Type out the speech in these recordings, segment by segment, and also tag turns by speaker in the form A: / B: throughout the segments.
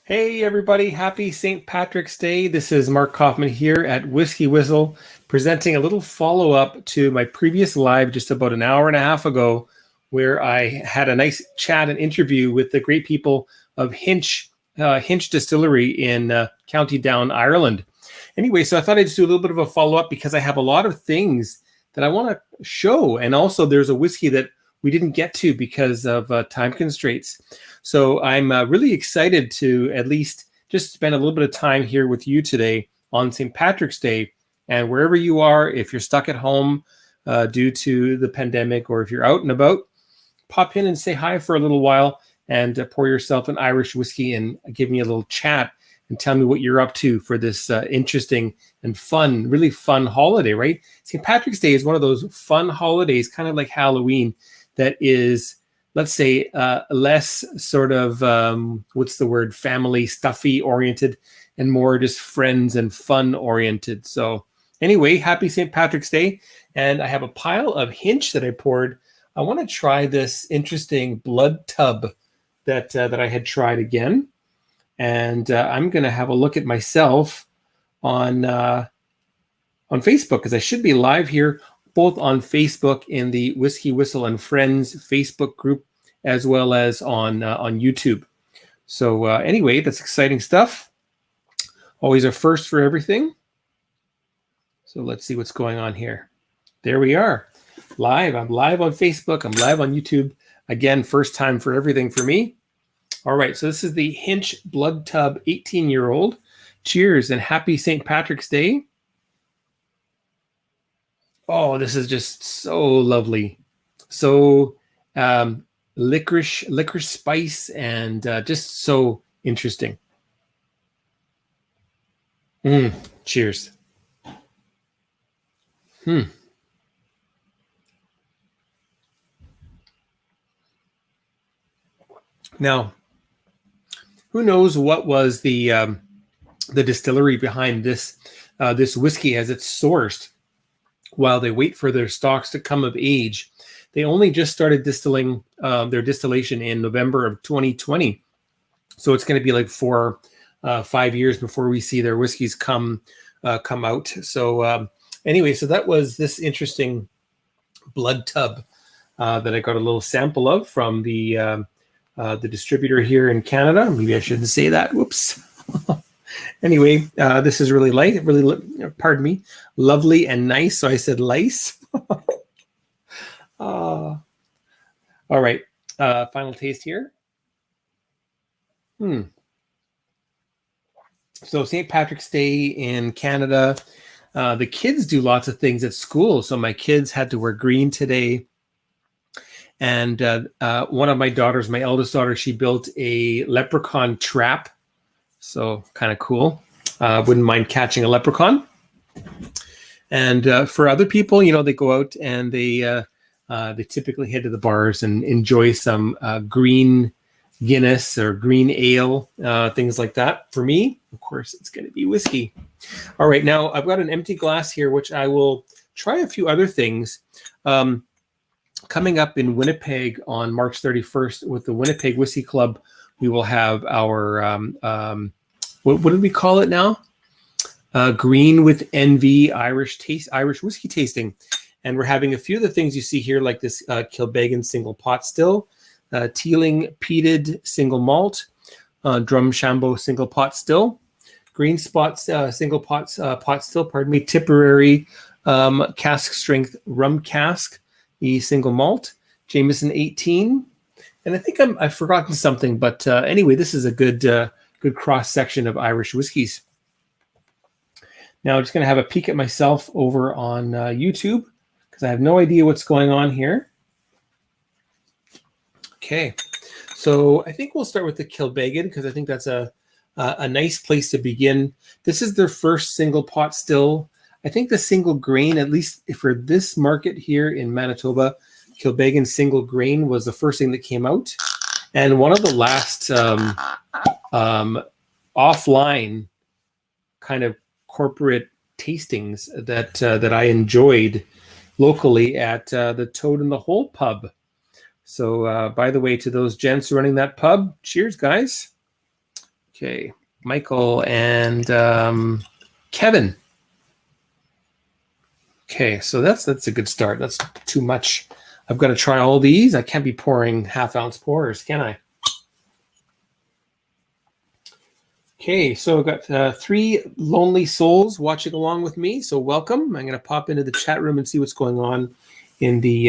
A: Hey everybody, happy St. Patrick's Day. This is Mark Kaufman here at WhiskyWhistle, presenting a little follow-up to my previous live just about an hour and a half ago, where I had a nice chat and interview with the great people of Hinch Distillery in County Down, Ireland. Anyway, so I thought I'd just do a little bit of a follow-up because I have a lot of things that I want to show. And also there's a whiskey that we didn't get to because of time constraints. So I'm really excited to at least just spend a little bit of time here with you today on St. Patrick's Day. And wherever you are, if you're stuck at home due to the pandemic, or if you're out and about, pop in and say hi for a little while and pour yourself an Irish whiskey and give me a little chat and tell me what you're up to for this interesting and fun, really fun holiday, right? St. Patrick's Day is one of those fun holidays, kind of like Halloween, that is, let's say, less sort of, family stuffy oriented and more just friends and fun oriented. So anyway, happy St. Patrick's Day. And I have a pile of Hinch that I poured. I want to try this interesting blood tub that I had tried again. And I'm going to have a look at myself on Facebook, because I should be live here both on Facebook in the Whiskey Whistle and Friends Facebook group, as well as on YouTube. So anyway, that's exciting stuff. Always a first for everything. So let's see what's going on here. There we are. Live. I'm live on Facebook. I'm live on YouTube. Again, first time for everything for me. All right, so this is the Hinch Blood Tub 18-year-old. Cheers and happy St. Patrick's Day. Oh, this is just so lovely. So licorice spice, and just so interesting. Cheers. Now, who knows what was the distillery behind this whiskey as it's sourced while they wait for their stocks to come of age. They only just started distilling their distillation in November of 2020. So it's going to be like 5 years before we see their whiskeys come out. So anyway, so that was this interesting blood tub that I got a little sample of from the distributor here in Canada. Maybe I shouldn't say that. Whoops. Anyway, this is really light, pardon me, lovely and nice. So I said lice. All right. Final taste here. So St. Patrick's Day in Canada, the kids do lots of things at school. So my kids had to wear green today. And one of my daughters, my eldest daughter, she built a leprechaun trap. So kind of cool. Wouldn't mind catching a leprechaun. And for other people, they go out and they typically head to the bars and enjoy some green Guinness or green ale, things like that. For me, of course, it's going to be whiskey. All right, now I've got an empty glass here, which I will try a few other things. Coming up in Winnipeg on March 31st with the Winnipeg Whiskey Club, we will have our, what do we call it now? Green with Envy Irish whiskey tasting. And we're having a few of the things you see here, like this Kilbeggan single pot still, Teeling Peated single malt, Drumshanbo single pot still, Green Spot single pot still, Tipperary cask strength rum cask, the single malt, Jameson 18. And I think I've forgotten something, but anyway, this is a good cross section of Irish whiskeys. Now I'm just going to have a peek at myself over on YouTube, because I have no idea what's going on here. Okay, so I think we'll start with the Kilbeggan, because I think that's a nice place to begin. This is their first single pot still. I think the single grain, at least for this market here in Manitoba, Kilbeggan single grain was the first thing that came out, and one of the last offline kind of corporate tastings that I enjoyed locally at the Toad in the Hole pub. So by the way, to those gents running that pub, cheers, guys. Okay, Michael and Kevin. Okay, so that's a good start. That's too much. I've got to try all these. I can't be pouring half-ounce pours, can I? Okay, so I've got 3 lonely souls watching along with me. So welcome. I'm going to pop into the chat room and see what's going on in the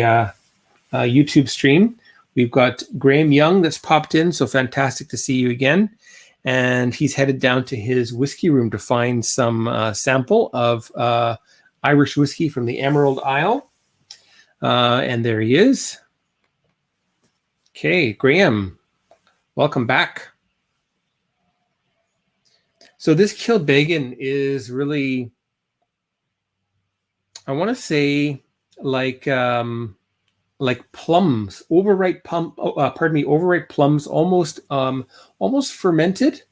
A: YouTube stream. We've got Graham Young that's popped in, so fantastic to see you again. And he's headed down to his whiskey room to find some sample of Irish whiskey from the Emerald Isle. And there he is. Okay, Graham, welcome back. So this Kilbeggan is really, I want to say, like plums, overripe plums, almost fermented.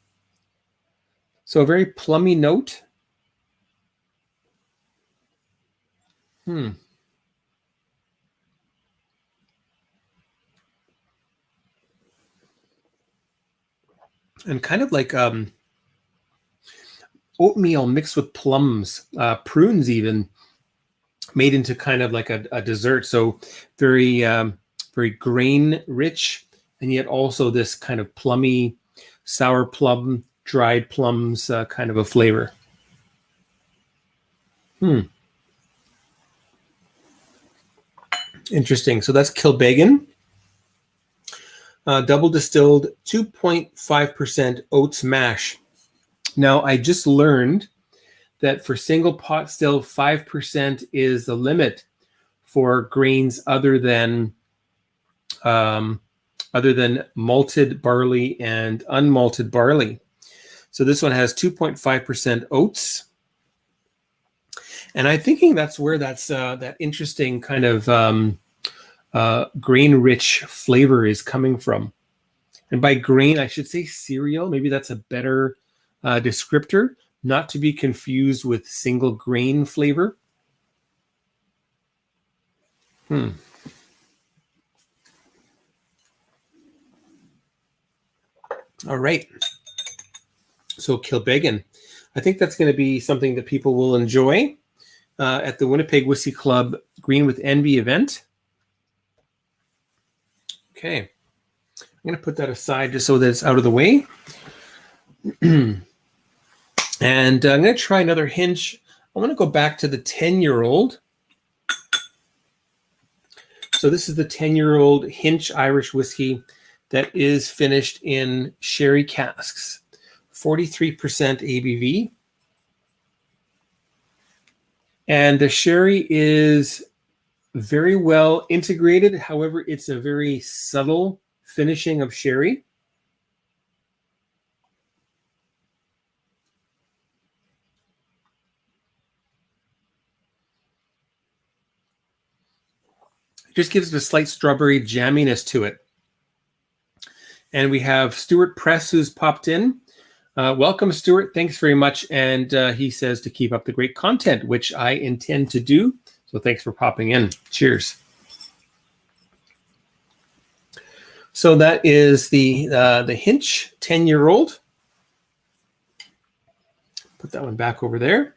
A: So a very plummy note. And kind of like oatmeal mixed with plums, prunes even, made into kind of like a dessert. So very, very grain rich, and yet also this kind of plummy, sour plum, dried plums kind of a flavor. Interesting. So that's Kilbeggan. Double distilled 2.5% oats mash. Now, I just learned that for single pot still, 5% is the limit for grains other than malted barley and unmalted barley. So this one has 2.5% oats. And I'm thinking that's where that interesting kind of grain-rich flavor is coming from. And by grain, I should say cereal. Maybe that's a better descriptor, not to be confused with single grain flavor. All right. So Kilbeggan, I think that's going to be something that people will enjoy at the Winnipeg Whiskey Club Green with Envy event. Okay. I'm going to put that aside just so that it's out of the way. And I'm going to try another Hinch. I want to go back to the 10-year-old. So this is the 10-year-old Hinch Irish whiskey that is finished in sherry casks. 43% ABV. And the sherry is very well integrated. However, it's a very subtle finishing of sherry. It just gives it a slight strawberry jamminess to it. And we have Stuart Press who's popped in. Welcome, Stuart. Thanks very much. And he says to keep up the great content, which I intend to do. So thanks for popping in. Cheers. So that is the Hinch 10-year-old. Put that one back over there.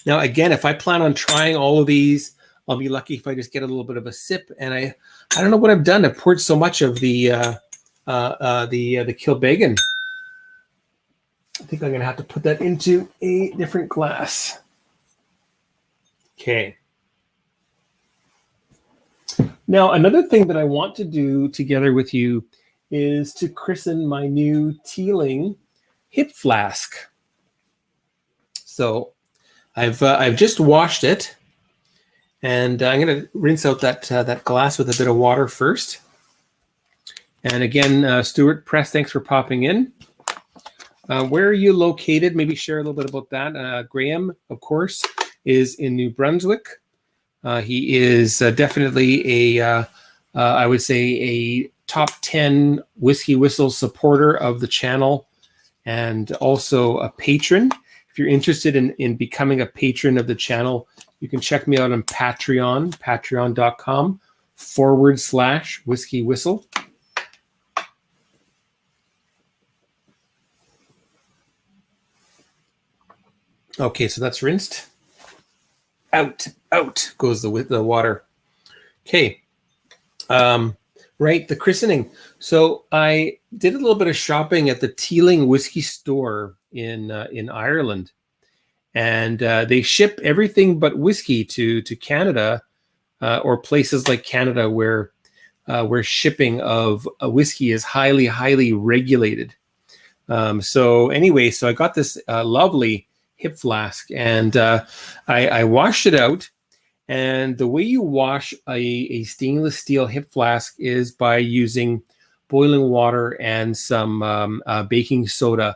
A: Now, again, if I plan on trying all of these, I'll be lucky if I just get a little bit of a sip. And I don't know what I've done. I've poured so much of the Kilbeggan. I think I'm going to have to put that into a different glass. Okay. Now, another thing that I want to do together with you is to christen my new Teeling hip flask. So I've just washed it, and I'm going to rinse out that glass with a bit of water first. And again, Stuart Press, thanks for popping in. Where are you located? Maybe share a little bit about that. Graham, of course, is in New Brunswick. He is definitely I would say, a top 10 WhiskyWhistle supporter of the channel and also a patron. If you're interested in becoming a patron of the channel, you can check me out on Patreon, patreon.com/WhiskyWhistle. Okay, so that's rinsed. Out goes the water. Okay. Right, the christening. So I did a little bit of shopping at the Teeling whiskey store in Ireland, and they ship everything but whiskey to Canada, or places like Canada where shipping of whiskey is highly regulated. So anyway, so I got this lovely hip flask, and I washed it out. And the way you wash a stainless steel hip flask is by using boiling water and some baking soda.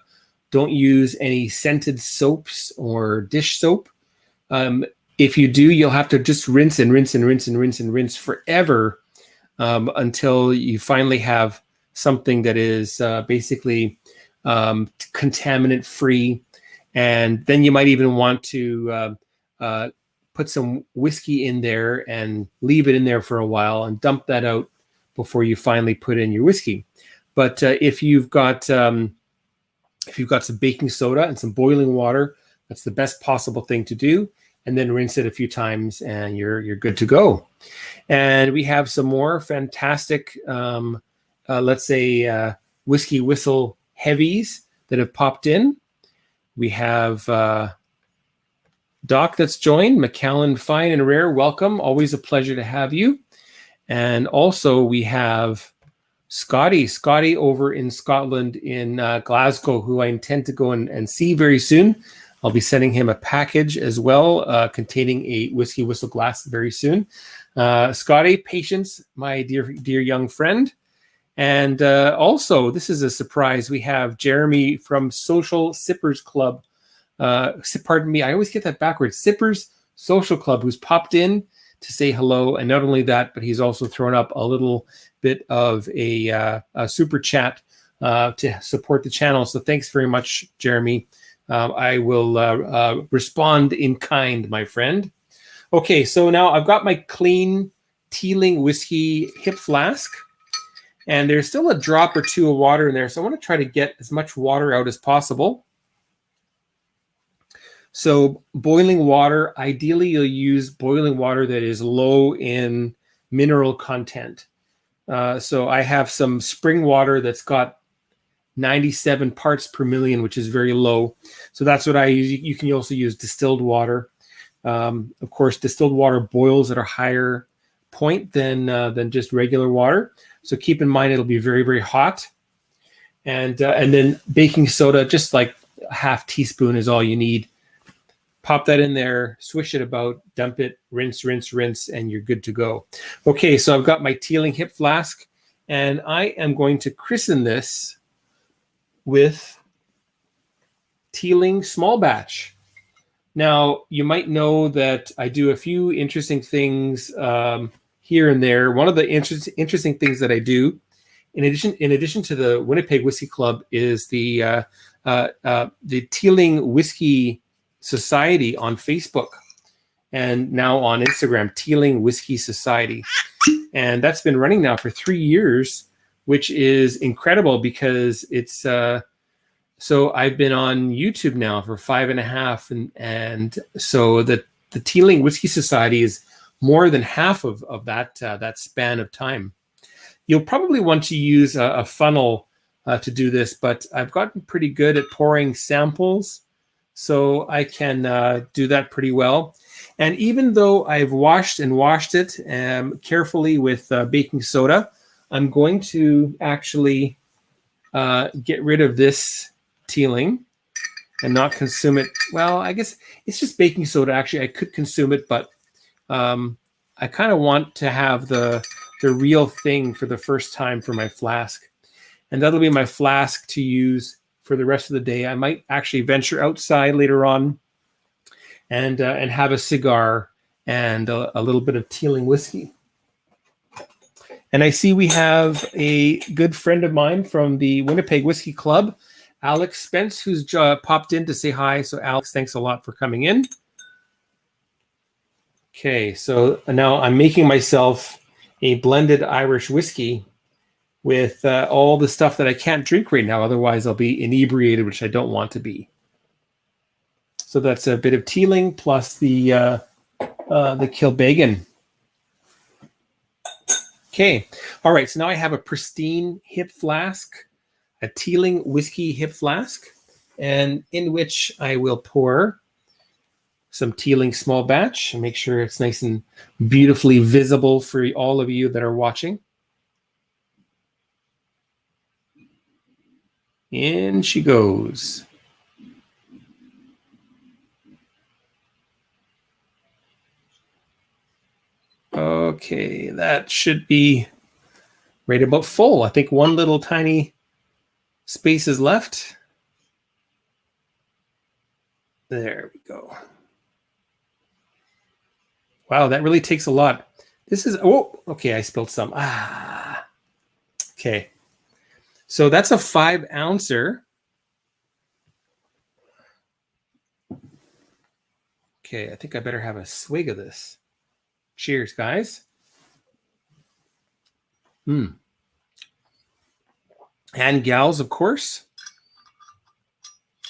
A: Don't use any scented soaps or dish soap. If you do, you'll have to just rinse and rinse and rinse and rinse and rinse forever, until you finally have something that is basically contaminant free. And then you might even want to put some whiskey in there and leave it in there for a while and dump that out before you finally put in your whiskey. But if you've got some baking soda and some boiling water, that's the best possible thing to do. And then rinse it a few times, and you're good to go. And we have some more fantastic, let's say, WhiskyWhistle heavies that have popped in. We have Doc that's joined, Macallan Fine and Rare. Welcome. Always a pleasure to have you. And also we have Scotty over in Scotland, in Glasgow, who I intend to go and see very soon. I'll be sending him a package as well, containing a WhiskyWhistle glass very soon. Scotty, patience, my dear young friend. And also, this is a surprise. We have Jeremy from Social Sippers Club. Pardon me, I always get that backwards. Sippers Social Club, who's popped in to say hello. And not only that, but he's also thrown up a little bit of a super chat to support the channel. So thanks very much, Jeremy. I will respond in kind, my friend. Okay, so now I've got my clean Teeling whiskey hip flask, and there's still a drop or two of water in there. So I want to try to get as much water out as possible. So boiling water, ideally you'll use boiling water that is low in mineral content. So I have some spring water that's got 97 parts per million, which is very low. So that's what I use. You can also use distilled water. Of course, distilled water boils at a higher point than just regular water. So keep in mind it'll be very hot. And then baking soda, just like a half teaspoon is all you need. Pop that in there, swish it about, dump it, rinse, and you're good to go. Okay, so I've got my Teeling hip flask, and I am going to christen this with Teeling small batch. Now, you might know that I do a few interesting things here and there. One of the interesting things that I do, in addition to the Winnipeg Whiskey Club, is the Teeling Whiskey Society on Facebook, and now on Instagram, Teeling Whiskey Society. And that's been running now for 3 years, which is incredible because it's so I've been on YouTube now for 5.5, and so the Teeling Whiskey Society is more than half of that span of time. You'll probably want to use a funnel to do this, but I've gotten pretty good at pouring samples, so I can do that pretty well. And even though I've washed it carefully with baking soda, I'm going to actually get rid of this Teeling and not consume it. Well, I guess it's just baking soda. Actually, I could consume it, but I kind of want to have the real thing for the first time for my flask. And that'll be my flask to use for the rest of the day. I might actually venture outside later on and have a cigar and a little bit of Teeling whiskey. And I see we have a good friend of mine from the Winnipeg Whiskey Club, Alex Spence, who's popped in to say hi. So Alex, thanks a lot for coming in. Okay, so now I'm making myself a blended Irish whiskey with all the stuff that I can't drink right now. Otherwise, I'll be inebriated, which I don't want to be. So that's a bit of Teeling plus the Kilbeggan. Okay. All right. So now I have a pristine hip flask, a Teeling whiskey hip flask, and in which I will pour some Teeling small batch and make sure it's nice and beautifully visible for all of you that are watching. In she goes. Okay, that should be right about full. I think one little tiny space is left. There we go. Wow, that really takes a lot. This is, oh, okay, I spilled some. Okay. So that's a 5 ouncer. Okay, I think I better have a swig of this. Cheers, guys. And gals, of course.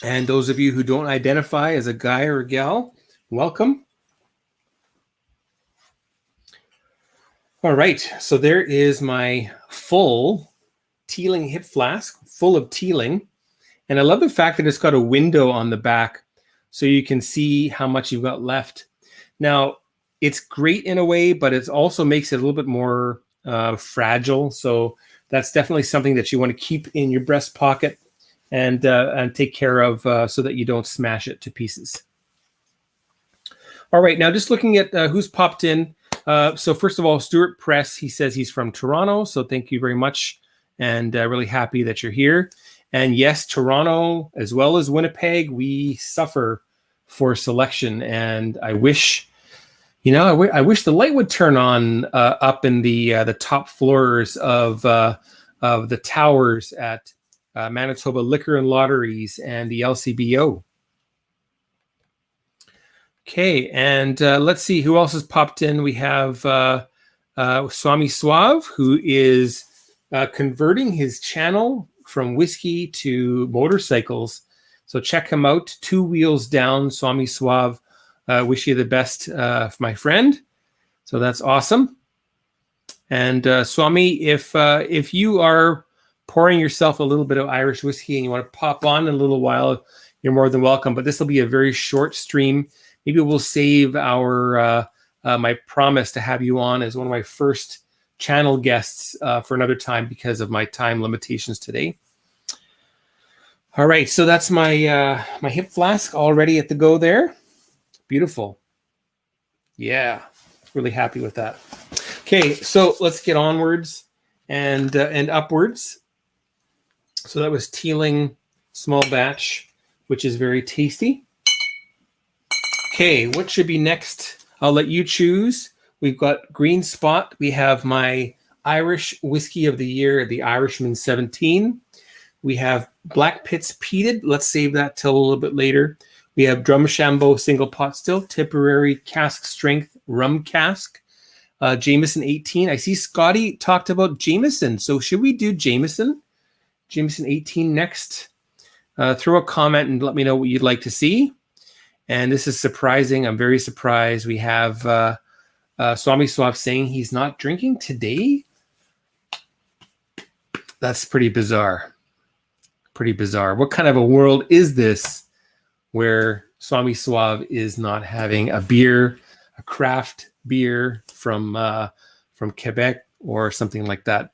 A: And those of you who don't identify as a guy or a gal, welcome. All right, so there is my full Teeling hip flask, full of Teeling. And I love the fact that it's got a window on the back so you can see how much you've got left. Now, it's great in a way, but it also makes it a little bit more fragile. So that's definitely something that you want to keep in your breast pocket and take care of so that you don't smash it to pieces. All right, now just looking at who's popped in. So first of all, Stuart Press, he says he's from Toronto. So thank you very much. And really happy that you're here. And yes, Toronto, as well as Winnipeg, we suffer for selection. And I wish, I wish the light would turn on up in the top floors of the towers at Manitoba Liquor and Lotteries and the LCBO. Okay, and let's see who else has popped in. We have Swami Suave, who is converting his channel from whiskey to motorcycles. So check him out. 2 wheels down, Swami Suave. Wish you the best, my friend. So that's awesome. And Swami, if you are pouring yourself a little bit of Irish whiskey and you want to pop on in a little while, you're more than welcome. But this will be a very short stream. Maybe we'll save our my promise to have you on as one of my first channel guests for another time because of my time limitations today. All right, so that's my my hip flask already at the go there. Beautiful. Yeah, really happy with that. Okay, so let's get onwards and upwards. So that was Teeling small batch, which is very tasty. Okay, what should be next? I'll let you choose. We've got Green Spot. We have my Irish Whiskey of the Year, the Irishman 17. We have Black Pits Peated. Let's save that till a little bit later. We have Drumshanbo Single Pot Still, Tipperary Cask Strength Rum Cask. Jameson 18. I see Scotty talked about Jameson. So should we do Jameson? Jameson 18 next. Throw a comment and let me know what you'd like to see. And this is surprising. I'm very surprised. We have Swami Swap saying he's not drinking today. That's pretty bizarre. Pretty bizarre. What kind of a world is this where Swami Suave is not having a beer, a craft beer from Quebec or something like that?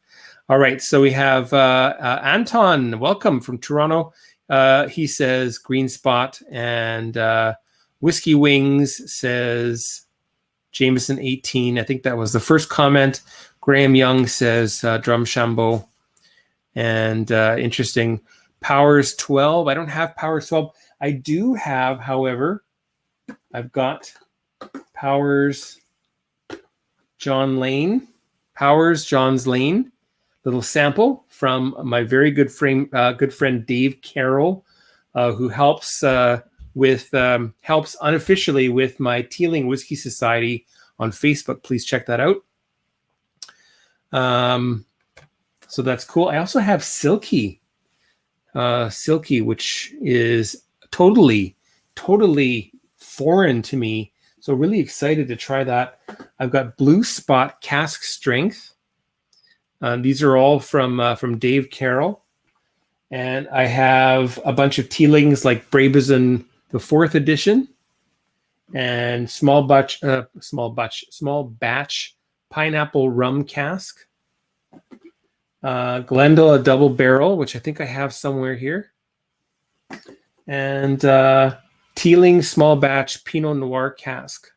A: All right, so we have Anton. Welcome from Toronto. He says Green Spot, and Whiskey Wings says Jameson 18. I think that was the first comment. Graham Young says Drumshanbo. And interesting. Powers 12. I don't have Powers 12. I do have, however, I've got Powers John Lane. Powers John's Lane. Little sample from my very good friend Dave Carroll, who helps helps unofficially with my Teeling Whisky Society on Facebook. Please check that out. So that's cool. I also have Silky, which is totally totally foreign to me. So really excited to try that. I've got Blue Spot Cask Strength. These are all from Dave Carroll. And I have a bunch of Teelings like Brabazon, the 4th edition, and small batch pineapple rum cask. Glendale, a double barrel, which I think I have somewhere here. And Teeling small batch Pinot Noir cask.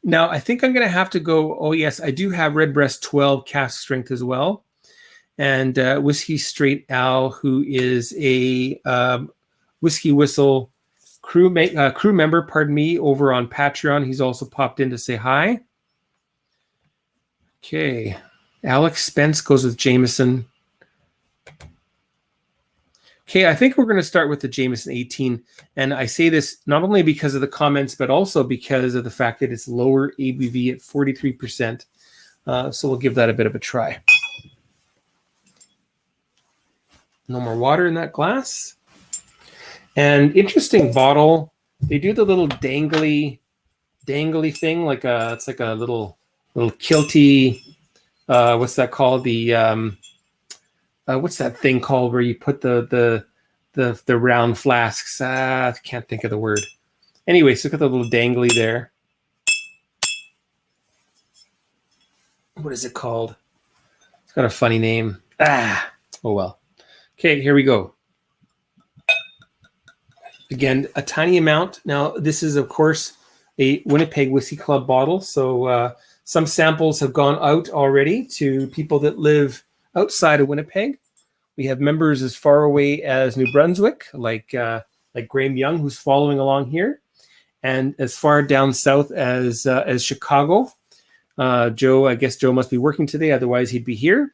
A: Now, I think I'm going to have to go, oh yes, I do have Redbreast 12 cask strength as well. And Whiskey Straight Al, who is a WhiskyWhistle crew member, pardon me, over on Patreon. He's also popped in to say hi. Okay. Alex Spence goes with Jameson. Okay, I think we're going to start with the Jameson 18. And I say this not only because of the comments, but also because of the fact that it's lower ABV at 43%. So we'll give that a bit of a try. No more water in that glass. And interesting bottle. They do the little dangly thing, like it's like a little kilty. What's that called? The what's that thing called where you put the round flasks? I can't think of the word. Anyway, so look at the little dangly there. What is it called? It's got a funny name. Oh well. Okay, here we go. Again, a tiny amount. Now, this is, of course, a Winnipeg Whiskey Club bottle. So some samples have gone out already to people that live outside of Winnipeg. We have members as far away as New Brunswick, like Graham Young, who's following along here, and as far down south as Chicago. Joe, I guess Joe must be working today, otherwise he'd be here.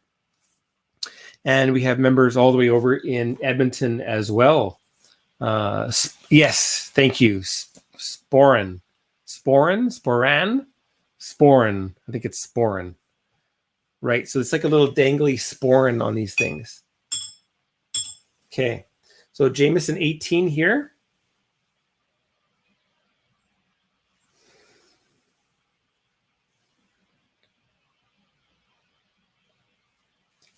A: And we have members all the way over in Edmonton as well. Yes, thank you. Sporan. I think it's sporan. Right, so it's like a little dangly sporan on these things. Okay, so Jameson 18 here.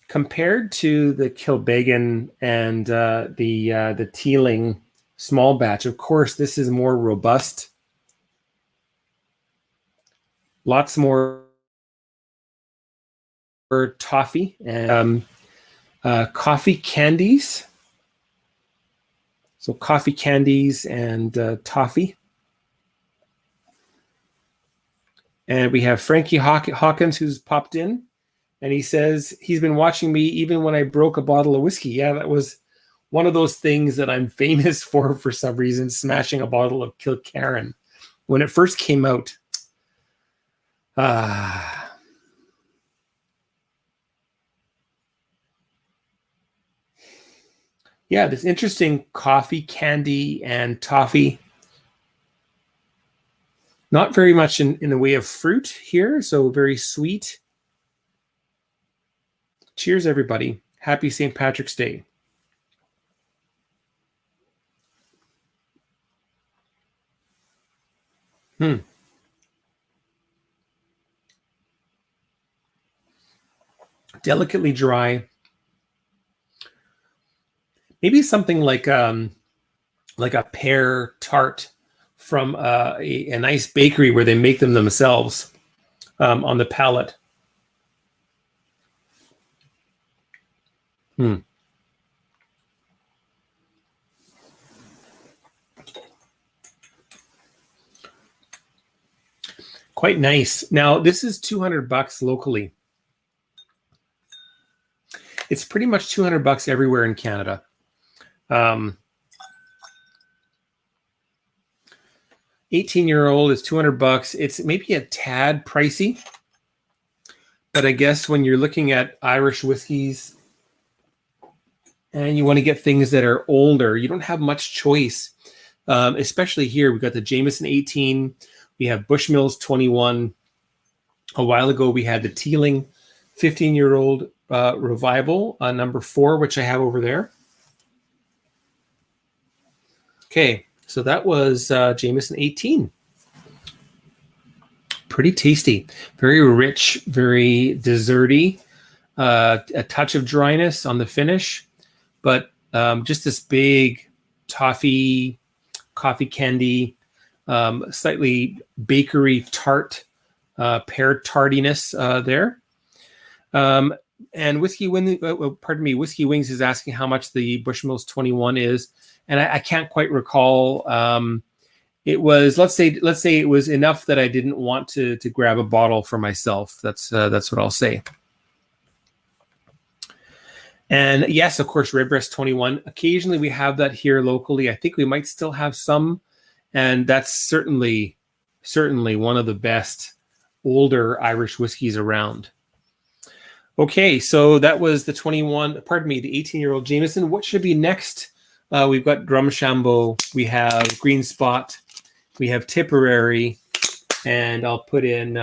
A: Compared to the Kilbeggan and the Teeling small batch, of course, this is more robust. Lots more toffee and coffee candies. So coffee candies and toffee. And we have Frankie Hawkins, who's popped in. And he says he's been watching me even when I broke a bottle of whiskey. Yeah, that was one of those things that I'm famous for some reason, smashing a bottle of Kilkerran when it first came out. Yeah, this interesting coffee, candy, and toffee. Not very much in the way of fruit here, so very sweet. Cheers, everybody. Happy St. Patrick's Day. Delicately dry. Maybe something like a pear tart from a nice bakery where they make them themselves on the palate. Quite nice. Now, this is $200 locally. It's pretty much $200 everywhere in Canada. 18-year-old is $200. It's maybe a tad pricey, but I guess when you're looking at Irish whiskeys and you want to get things that are older, you don't have much choice. Especially here, we've got the Jameson 18. We have Bushmills 21. A while ago, we had the Teeling 15-year-old Revival, number 4, which I have over there. Okay, So that was Jameson 18. Pretty tasty, very rich, very desserty, a touch of dryness on the finish, but just this big toffee, coffee candy, slightly bakery tart, pear tardiness there. And Whiskey Wings is asking how much the Bushmills 21 is, and I can't quite recall. It was let's say it was enough that I didn't want to grab a bottle for myself. That's what I'll say. And yes, of course, Redbreast 21. Occasionally we have that here locally. I think we might still have some, and that's certainly one of the best older Irish whiskeys around. Okay, so that was the 18-year-old Jameson. What should be next? We've got Drumshanbo, we have Green Spot, we have Tipperary, and I'll put in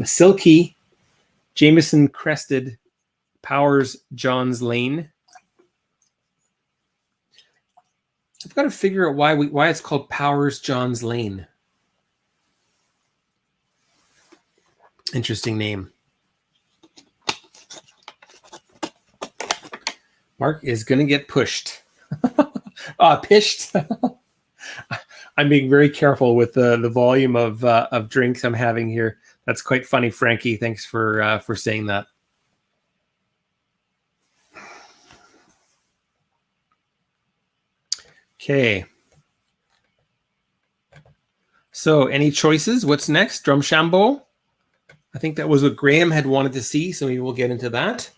A: Silky, Jameson Crested, Powers John's Lane. I've got to figure out why it's called Powers John's Lane. Interesting name. Mark is going to get pushed. Pished. I'm being very careful with the volume of drinks I'm having here. That's quite funny, Frankie. Thanks for saying that. Okay. So any choices? What's next? Drumshanbo? I think that was what Graham had wanted to see, so maybe we'll get into that.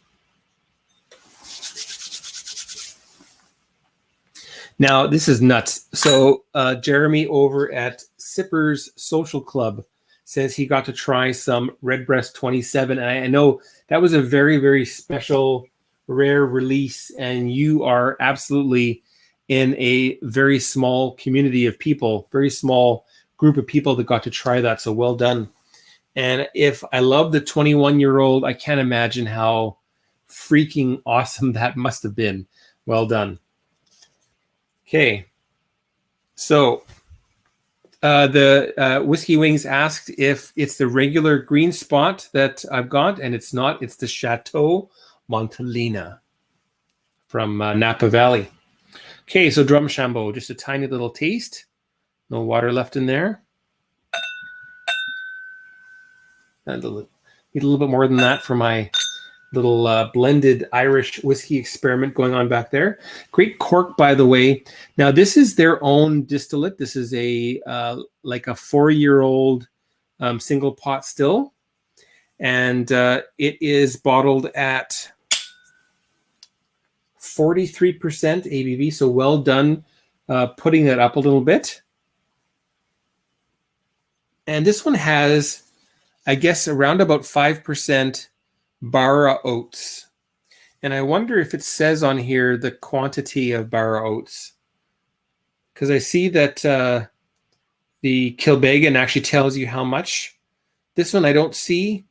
A: Now, this is nuts. So Jeremy over at Sippers Social Club says he got to try some Redbreast 27. And I know that was a very, very special, rare release. And you are absolutely in a very small community of people, very small group of people that got to try that. So well done. And if I love the 21-year-old, I can't imagine how freaking awesome that must have been. Well done. Okay. So the Whiskey Wings asked if it's the regular Green Spot that I've got, and it's not. It's the Chateau Montelena from Napa Valley. Okay, so Drumshanbo, just a tiny little taste. No water left in there. Need a little bit more than that for my little blended Irish whiskey experiment going on back there. Great cork, by the way. Now, this is their own distillate. This is a like a 4-year-old single pot still. And it is bottled at 43% ABV. So well done putting that up a little bit. And this one has, I guess, around about 5% Barra oats. And I wonder if it says on here the quantity of Barra oats. Because I see that the Kilbeggan actually tells you how much. This one I don't see,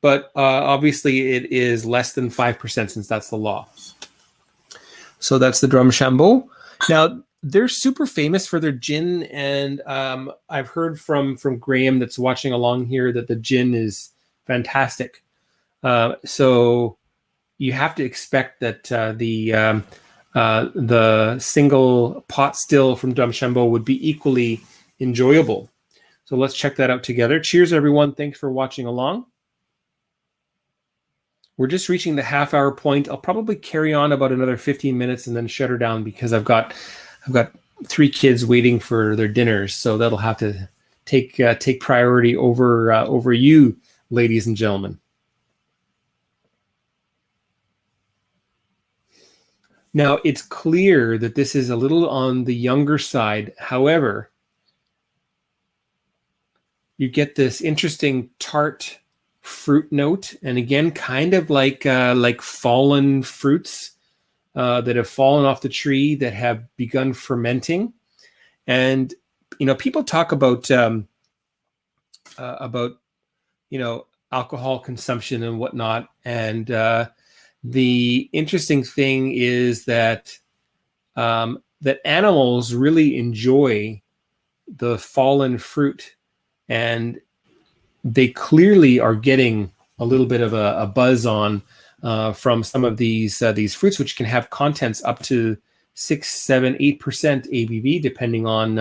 A: but obviously it is less than 5% since that's the law. So that's the Drumshanbo. Now, they're super famous for their gin, and I've heard from Graham that's watching along here that the gin is fantastic. So you have to expect that the single pot still from Drumshanbo would be equally enjoyable. So let's check that out together. Cheers, everyone. Thanks for watching along. We're just reaching the half-hour point. I'll probably carry on about another 15 minutes and then shut her down because I've got 3 kids waiting for their dinners, so that'll have to take priority over you, ladies and gentlemen. Now, it's clear that this is a little on the younger side. However, you get this interesting tart fruit note, and again, kind of like fallen fruits that have fallen off the tree that have begun fermenting. And people talk about alcohol consumption and whatnot, and the interesting thing is that that animals really enjoy the fallen fruit, and they clearly are getting a little bit of a buzz on from some of these fruits, which can have contents up to 6, 7, 8% ABV, depending on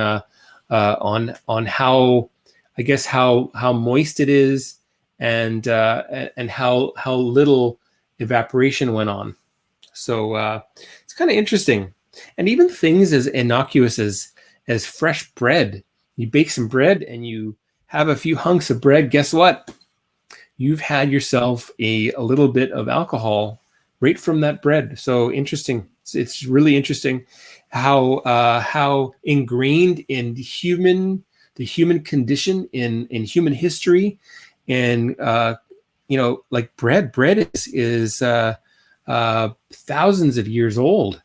A: how, I guess, how moist it is, and how little evaporation went on. So it's kind of interesting. And even things as innocuous as fresh bread. You bake some bread and you have a few hunks of bread. Guess what? You've had yourself a little bit of alcohol right from that bread. So interesting. It's really interesting how ingrained in the human condition, in human history, and like bread is thousands of years old.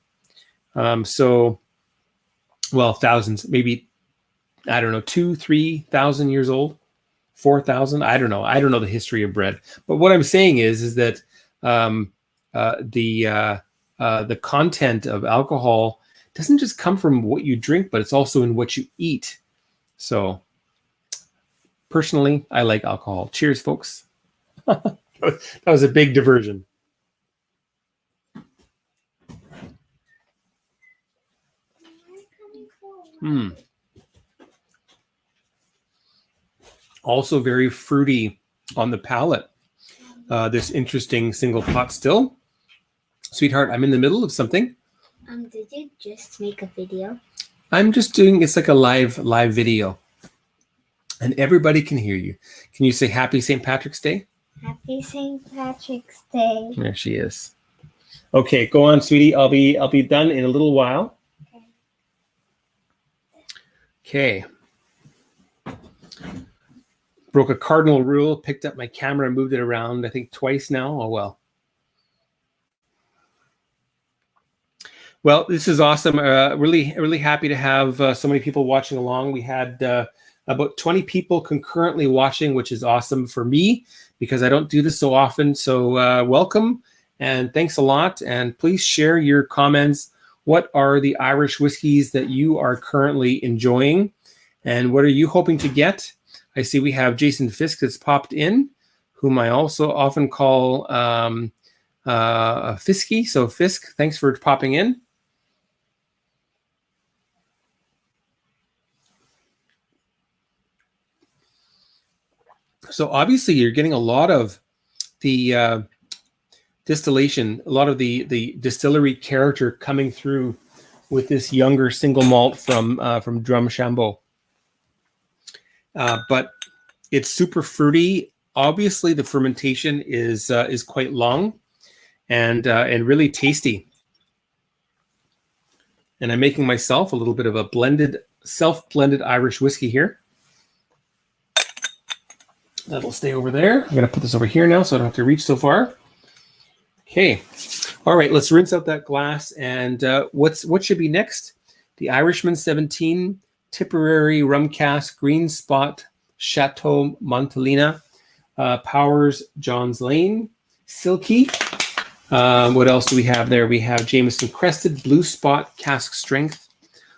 A: Well, thousands, maybe, I don't know, 2,000-3,000 years old, 4,000. I don't know the history of bread. But what I'm saying is that the content of alcohol doesn't just come from what you drink, but it's also in what you eat. So personally, I like alcohol. Cheers, folks. That was a big diversion. Also very fruity on the palate. This interesting single pot still. Sweetheart, I'm in the middle of something.
B: Did you just make a video?
A: I'm just doing, it's like a live video. And everybody can hear you. Can you say Happy St. Patrick's Day?
B: Happy St. Patrick's Day.
A: There she is. Okay, go on, sweetie. I'll be done in a little while. Okay. Broke a cardinal rule, picked up my camera and moved it around, I think twice now. Oh, well. Well, this is awesome. Really happy to have so many people watching along. We had about 20 people concurrently watching, which is awesome for me because I don't do this so often. So welcome and thanks a lot. And please share your comments. What are the Irish whiskeys that you are currently enjoying? And what are you hoping to get? I see we have Jason Fisk that's popped in, whom I also often call Fisky. So Fisk, thanks for popping in. So obviously you're getting a lot of the distillation, a lot of the distillery character coming through with this younger single malt from Drumshanbo. But it's super fruity. Obviously, the fermentation is quite long and really tasty. And I'm making myself a little bit of a self-blended Irish whiskey here. That'll stay over there. I'm going to put this over here now so I don't have to reach so far. Okay. All right, let's rinse out that glass. And what should be next? The Irishman 17 Tipperary Rum Cask Green Spot Chateau Montelena, Powers John's Lane, Silky. What else do we have there? We have Jameson Crested Blue Spot Cask Strength.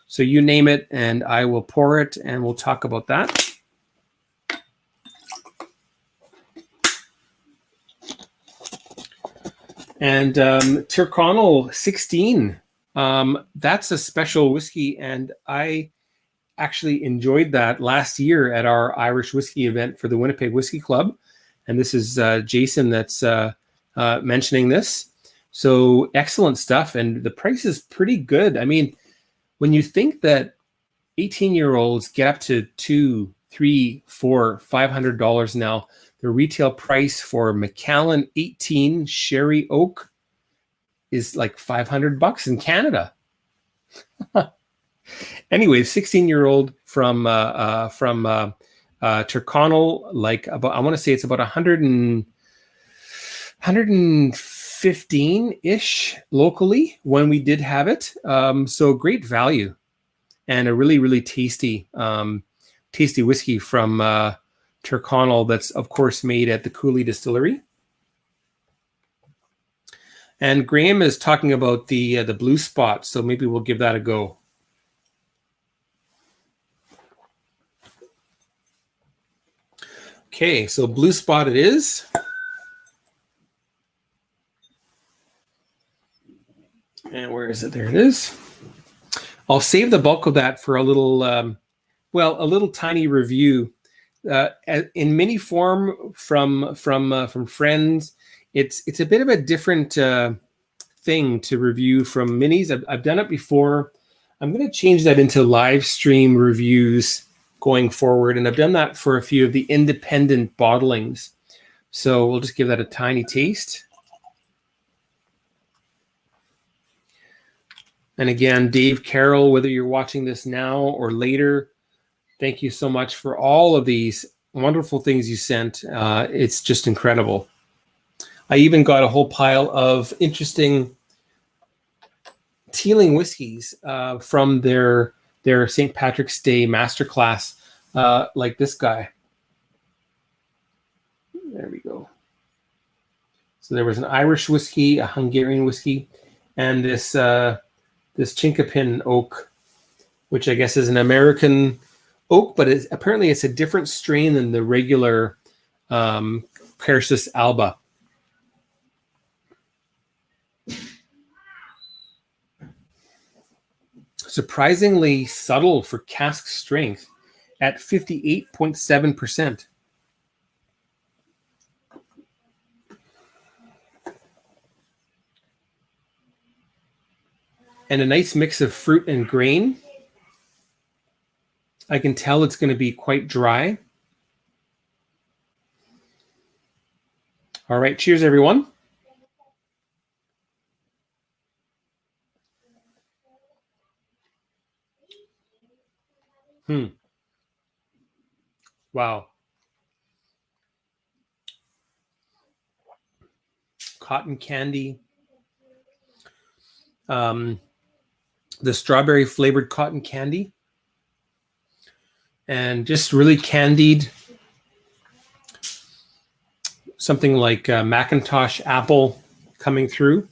A: So you name it and I will pour it and we'll talk about that. And Tyrconnell 16, that's a special whiskey, and I actually enjoyed that last year at our Irish whiskey event for the Winnipeg Whiskey Club. And this is Jason that's mentioning this. So excellent stuff, and the price is pretty good. I mean, when you think that 18-year-olds get up to $200, $300, $400, $500 now, the retail price for Macallan 18 Sherry Oak is like $500 in Canada. Anyway, 16-year-old from Tyrconnell, like about, I want to say it's about 115-ish locally when we did have it. So great value and a really, really tasty whiskey from Tyrconnell that's, of course, made at the Cooley Distillery. And Graham is talking about the blue spot, so maybe we'll give that a go. Okay, so Blue Spot it is. And where is it? There it is. I'll save the bulk of that for a little, a little tiny review in mini form from friends. It's a bit of a different thing to review from minis. I've done it before. I'm going to change that into live stream reviews going forward, and I've done that for a few of the independent bottlings. So we'll just give that a tiny taste. And again, Dave Carroll, whether you're watching this now or later, thank you so much for all of these wonderful things you sent. It's just incredible. I even got a whole pile of interesting Teeling whiskeys from their St. Patrick's Day masterclass, like this guy. There we go. So there was an Irish whiskey, a Hungarian whiskey, and this Chinkapin oak, which I guess is an American oak, but apparently it's a different strain than the regular Persis Alba. Surprisingly subtle for cask strength at 58.7%. And a nice mix of fruit and grain. I can tell it's going to be quite dry. All right, cheers, everyone. Wow. Cotton candy. The strawberry flavored cotton candy, and just really candied, something like Macintosh apple coming through,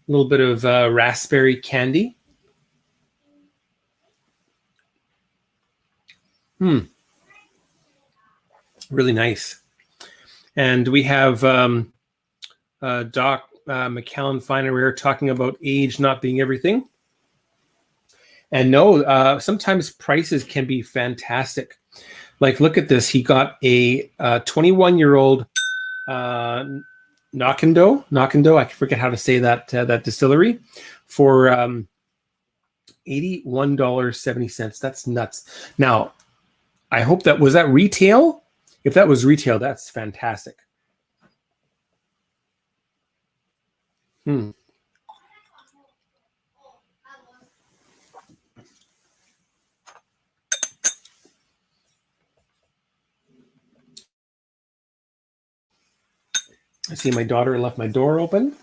A: a little bit of raspberry candy. Really nice. And we have Doc McAllen Finerare talking about age not being everything. And no, sometimes prices can be fantastic. Like, look at this. He got a 21-year-old Knockendo. I forget how to say that distillery for $81.70. That's nuts. Now, I hope that was that retail. If that was retail, that's fantastic. I see my daughter left my door open,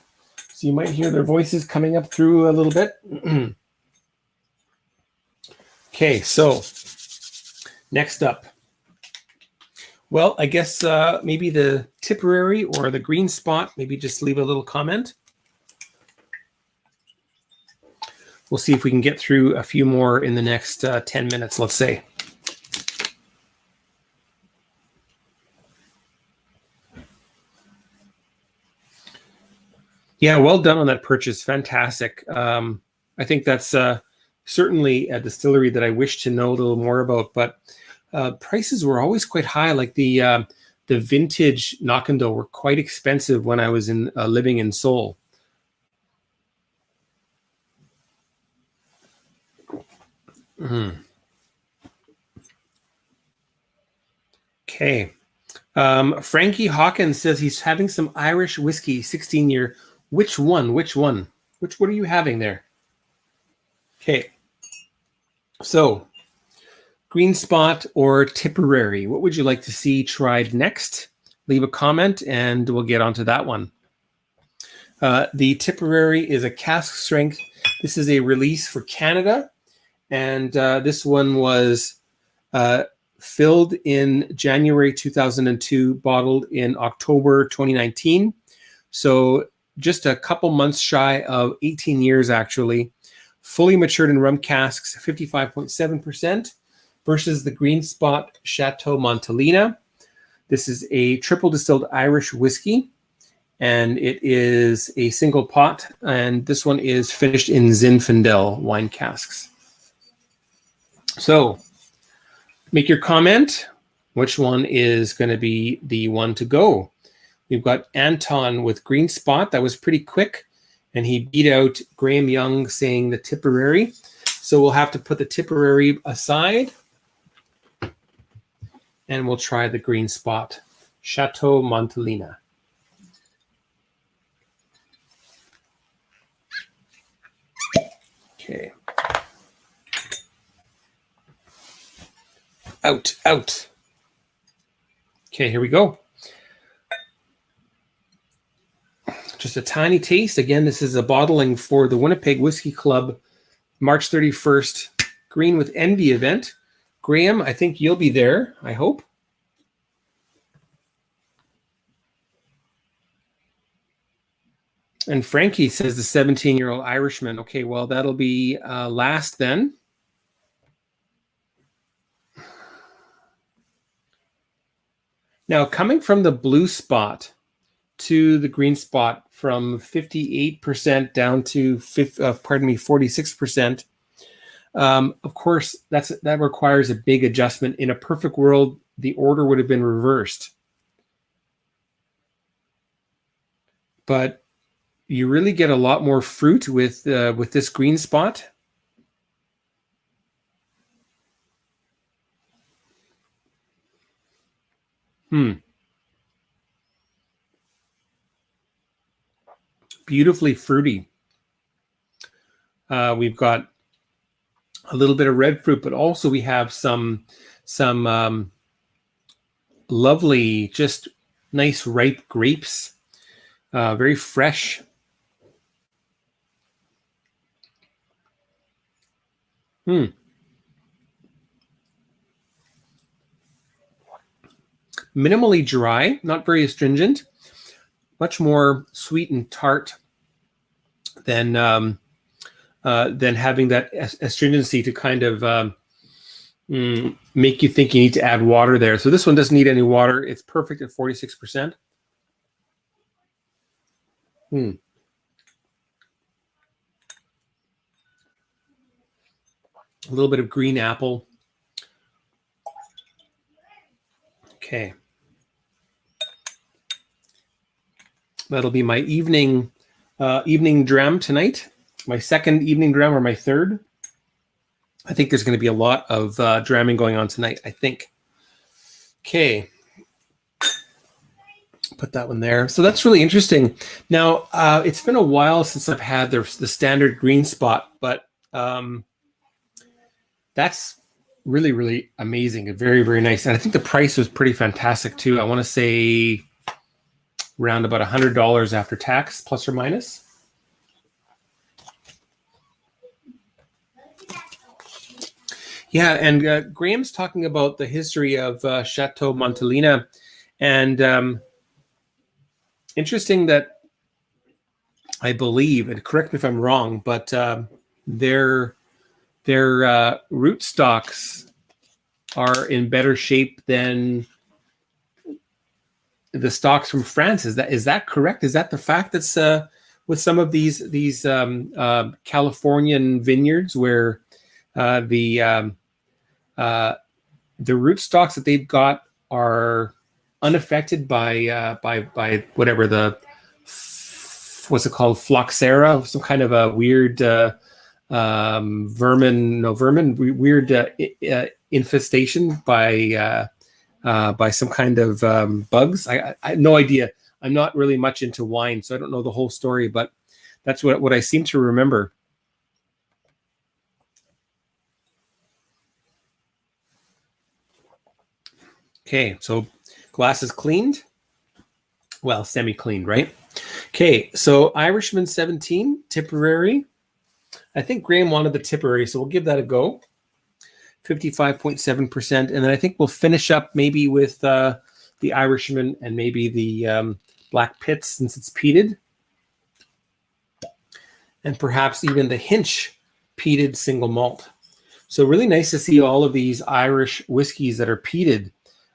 A: so you might hear their voices coming up through a little bit. Okay, so next up. Well, I guess maybe the Tipperary or the Green Spot, maybe just leave a little comment. We'll see if we can get through a few more in the next 10 minutes, let's say. Yeah, well done on that purchase. Fantastic. I think that's certainly a distillery that I wish to know a little more about, but prices were always quite high. Like the vintage Knockendo were quite expensive when I was living in Seoul. Okay. Frankie Hawkins says he's having some Irish whiskey, 16-year. Which one? What are you having there? Okay. So, Green Spot or Tipperary, what would you like to see tried next? Leave a comment and we'll get onto that one. The Tipperary is a cask strength. This is a release for Canada, and this one was filled in January 2002, bottled in October 2019. So just a couple months shy of 18 years, actually. Fully matured in rum casks, 55.7%, versus the Green Spot Chateau Montelena. This is a triple distilled Irish whiskey, and it is a single pot, and this one is finished in Zinfandel wine casks. So make your comment. Which one is going to be the one to go? We've got Anton with Green Spot. That was pretty quick, and he beat out Graham Young saying the Tipperary. So we'll have to put the Tipperary aside, and we'll try the Green Spot. Chateau Montelena. Okay. Out. Okay, here we go. Just a tiny taste. Again, this is a bottling for the Winnipeg Whiskey Club, March 31st, Green with Envy event. Graham, I think you'll be there, I hope. And Frankie says the 17-year-old Irishman. Okay, well, that'll be last then. Now, coming from the blue spot to the green spot, from 58% down to 46%. Of course, that requires a big adjustment. In a perfect world, the order would have been reversed. But you really get a lot more fruit with this green spot. Beautifully fruity. We've got a little bit of red fruit, but also we have some lovely, just nice ripe grapes. Very fresh. Minimally dry, not very astringent. Much more sweet and tart than having that astringency to kind of make you think you need to add water there. So this one doesn't need any water. It's perfect at 46%. A little bit of green apple. Okay. That'll be my evening dram tonight. My second evening dram, or my third. I think there's going to be a lot of dramming going on tonight, I think. Okay. Put that one there. So that's really interesting. Now, it's been a while since I've had the standard green spot, but that's really, really amazing and very, very nice. And I think the price was pretty fantastic too. I want to say around about $100 after tax, plus or minus. Yeah, and Graham's talking about the history of Chateau Montelena, and interesting that I believe, and correct me if I'm wrong, but their root stocks are in better shape than the stocks from France. Is that correct? Is that the fact that's with some of these Californian vineyards where the root stocks that they've got are unaffected by whatever what's it called, phloxera, some kind of a weird weird infestation by some kind of bugs. I have no idea. I'm not really much into wine, so I don't know the whole story, but that's what I seem to remember. Okay, so glass is cleaned. Well, semi-cleaned, right? Okay, so Irishman 17, Tipperary. I think Graham wanted the Tipperary, so we'll give that a go. 55.7%. And then I think we'll finish up maybe with the Irishman and maybe the Black Pits, since it's peated. And perhaps even the Hinch peated single malt. So really nice to see all of these Irish whiskeys that are peated.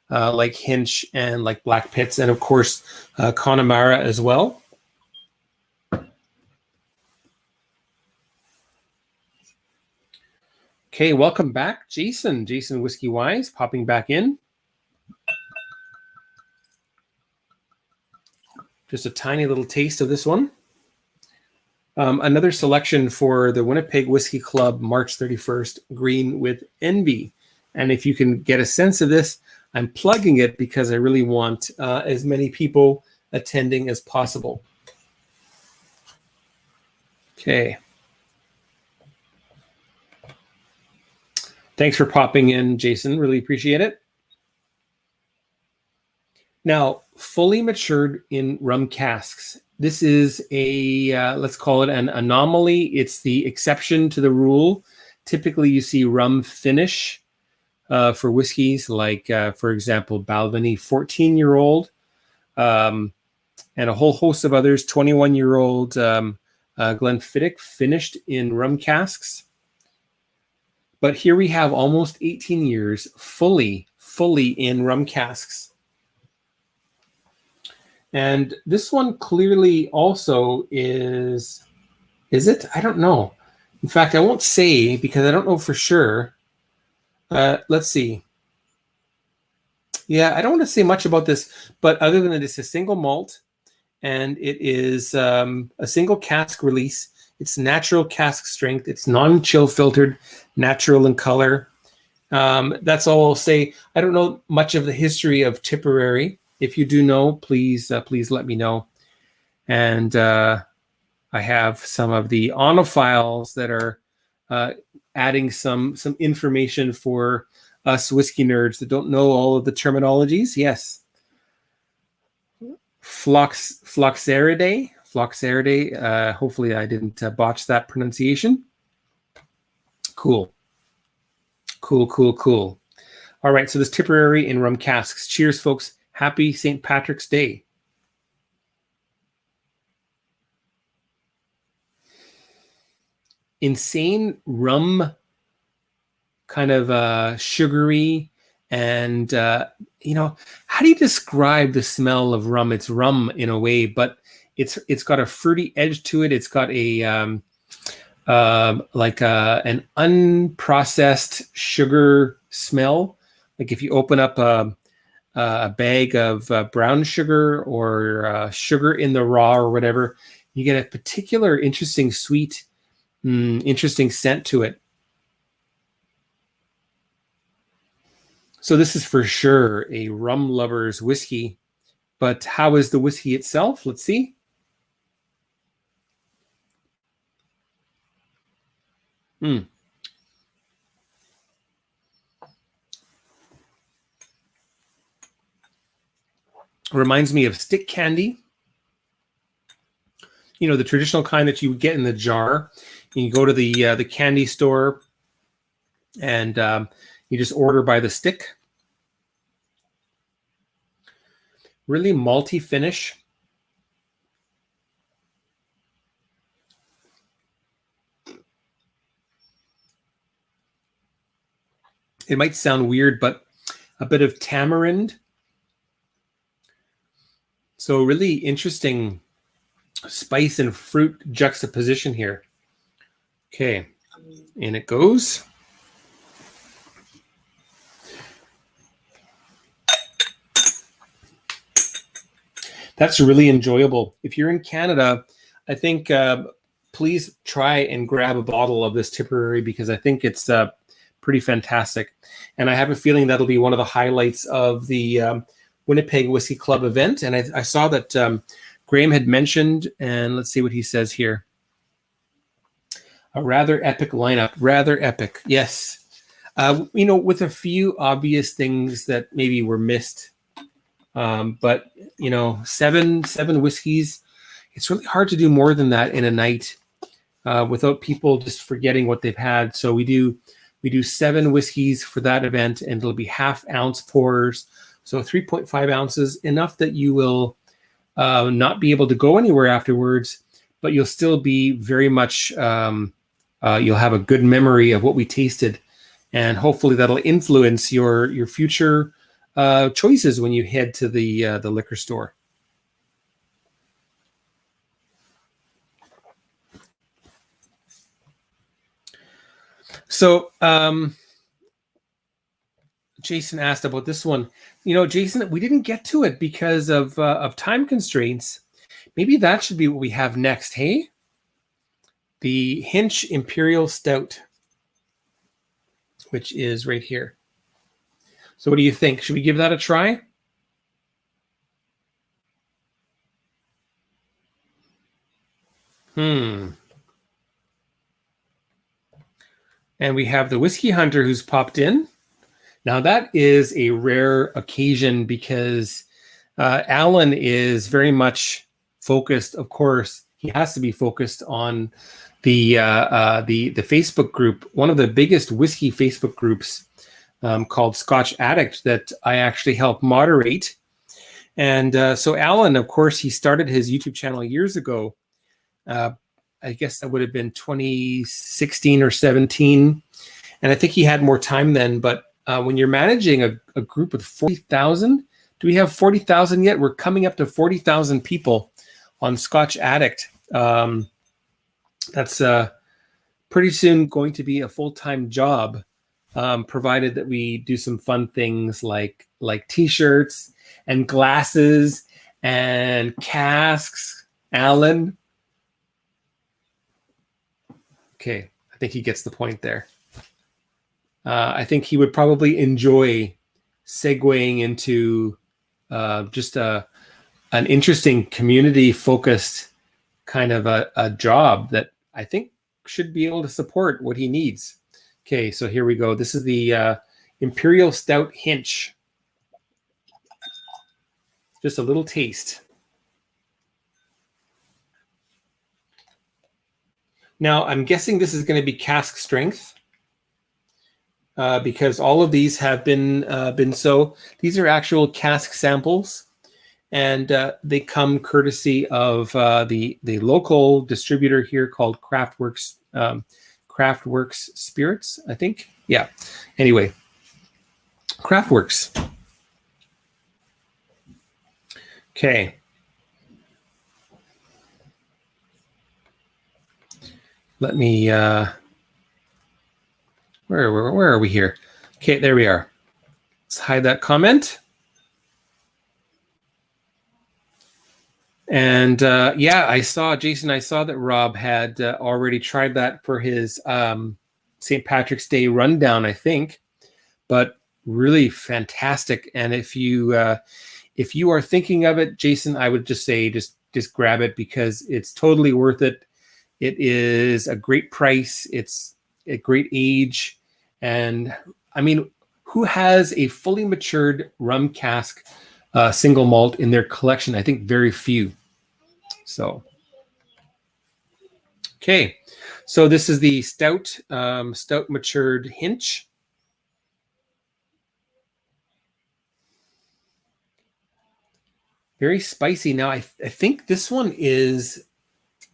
A: like Hinch and like Black Pits, and of course Connemara as well. Okay, welcome back, Jason. Jason Whiskey Wise popping back in. Just a tiny little taste of this one. Another selection for the Winnipeg Whiskey Club, March 31st, Green with Envy. And if you can get a sense of this, I'm plugging it because I really want as many people attending as possible. Okay. Thanks for popping in, Jason. Really appreciate it. Now, fully matured in rum casks. This is a, let's call it an anomaly. It's the exception to the rule. Typically, you see rum finish for whiskeys like, for example, Balvenie 14-year-old, and a whole host of others, 21-year-old Glenfiddich finished in rum casks. But here we have almost 18 years fully in rum casks. And this one clearly also is it? I don't know. In fact, I won't say because I don't know for sure. Let's see. Yeah, I don't want to say much about this, but other than it's a single malt and it is a single cask release. It's natural cask strength. It's non-chill filtered, natural in color. That's all I'll say. I don't know much of the history of Tipperary. If you do know, please let me know. And I have some of the onophiles that are adding some information for us whiskey nerds that don't know all of the terminologies. Yes. Floxeridae. Hopefully I didn't botch that pronunciation. Cool. All right, so this Tipperary in rum casks. Cheers, folks. Happy St. Patrick's Day. Insane rum, kind of sugary, and how do you describe the smell of rum? It's rum in a way, but it's got a fruity edge to it. It's got a an unprocessed sugar smell. Like if you open up a bag of brown sugar or sugar in the raw or whatever, you get a particular interesting sweet, interesting scent to it. So this is for sure a rum lover's whiskey. But how is the whiskey itself? Let's see. Reminds me of stick candy. You know, the traditional kind that you would get in the jar. You go to the candy store and you just order by the stick. Really malty finish. It might sound weird, but a bit of tamarind. So really interesting spice and fruit juxtaposition here. Okay, in it goes. That's really enjoyable. If you're in Canada, I think please try and grab a bottle of this Tipperary because I think it's pretty fantastic. And I have a feeling that'll be one of the highlights of the Winnipeg Whiskey Club event. And I saw that Graham had mentioned, and let's see what he says here. A rather epic lineup. Rather epic. Yes. With a few obvious things that maybe were missed. But, seven whiskeys. It's really hard to do more than that in a night without people just forgetting what they've had. So we do 7 whiskeys for that event, and it'll be half-ounce pours. So 3.5 ounces, enough that you will not be able to go anywhere afterwards, but you'll still be very much, you'll have a good memory of what we tasted. And hopefully that'll influence your future choices when you head to the liquor store. So Jason asked about this one. You know, Jason, we didn't get to it because of time constraints. Maybe that should be what we have next, hey? The Hinch Imperial Stout, which is right here. So what do you think? Should we give that a try? And we have the Whiskey Hunter who's popped in. Now that is a rare occasion because Alan is very much focused. Of course, he has to be focused on the Facebook group, one of the biggest whiskey Facebook groups called Scotch Addict that I actually help moderate. And so Alan, of course, he started his YouTube channel years ago. I guess that would have been 2016 or 17. And I think he had more time then. But when you're managing a group with 40,000, do we have 40,000 yet? We're coming up to 40,000 people on Scotch Addict. That's pretty soon going to be a full-time job, provided that we do some fun things like t-shirts and glasses and casks. Alan. Okay, I think he gets the point there. I think he would probably enjoy segueing into just an interesting community-focused kind of a job that I think should be able to support what he needs. Okay, so here we go. This is the Imperial Stout Hinch. Just a little taste. Now, I'm guessing this is going to be cask strength because all of these have been so. These are actual cask samples, and they come courtesy of the local distributor here called Craftworks Spirits, I think. Yeah. Anyway, Craftworks. Okay. Let me, where are we here? Okay, there we are. Let's hide that comment. And yeah, I saw, Jason, I saw that Rob had already tried that for his St. Patrick's Day rundown, I think, but really fantastic. And if you are thinking of it, Jason, I would just say, just grab it because it's totally worth it. It is a great price. It's a great age. And I mean, who has a fully matured rum cask single malt in their collection? I think very few. So, okay. So this is the Stout matured Hinch. Very spicy. Now, I think this one is,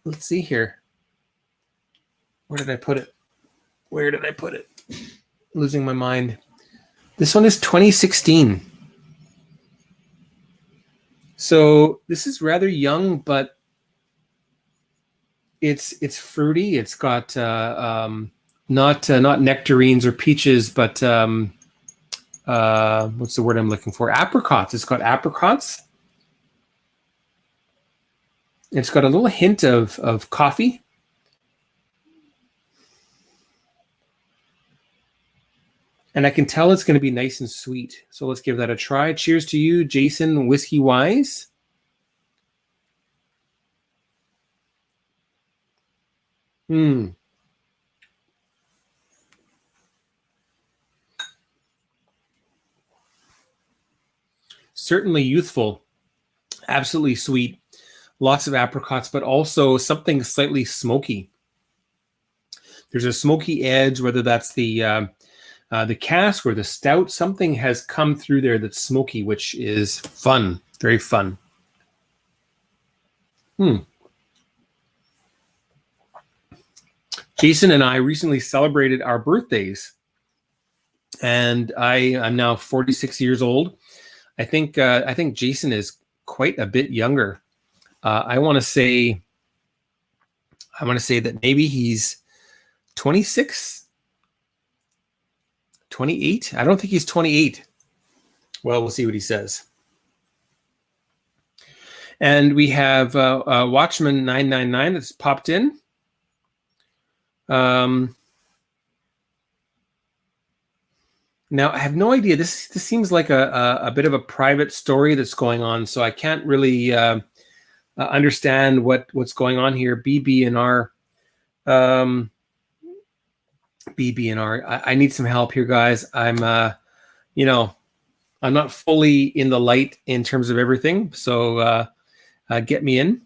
A: let's see here. Where did I put it? Where did I put it? Losing my mind. This one is 2016. So this is rather young, but it's fruity. It's got not nectarines or peaches, but what's the word I'm looking for? Apricots. It's got apricots. It's got a little hint of coffee. And I can tell it's going to be nice and sweet. So let's give that a try. Cheers to you, Jason, whiskey wise. Certainly youthful, absolutely sweet, lots of apricots, but also something slightly smoky. There's a smoky edge, whether that's the cask or the stout. Something has come through there that's smoky, which is fun, very fun. Jason and I recently celebrated our birthdays, and I'm now 46 years old. I think Jason is quite a bit younger. I want to say that maybe he's 26, 28. I don't think he's 28. Well, we'll see what he says. And we have Watchman 999 that's popped in. Now, I have no idea. This seems like a bit of a private story that's going on, so I can't really understand what's going on here. BB&R. BB&R. I need some help here, guys. I'm not fully in the light in terms of everything, so get me in.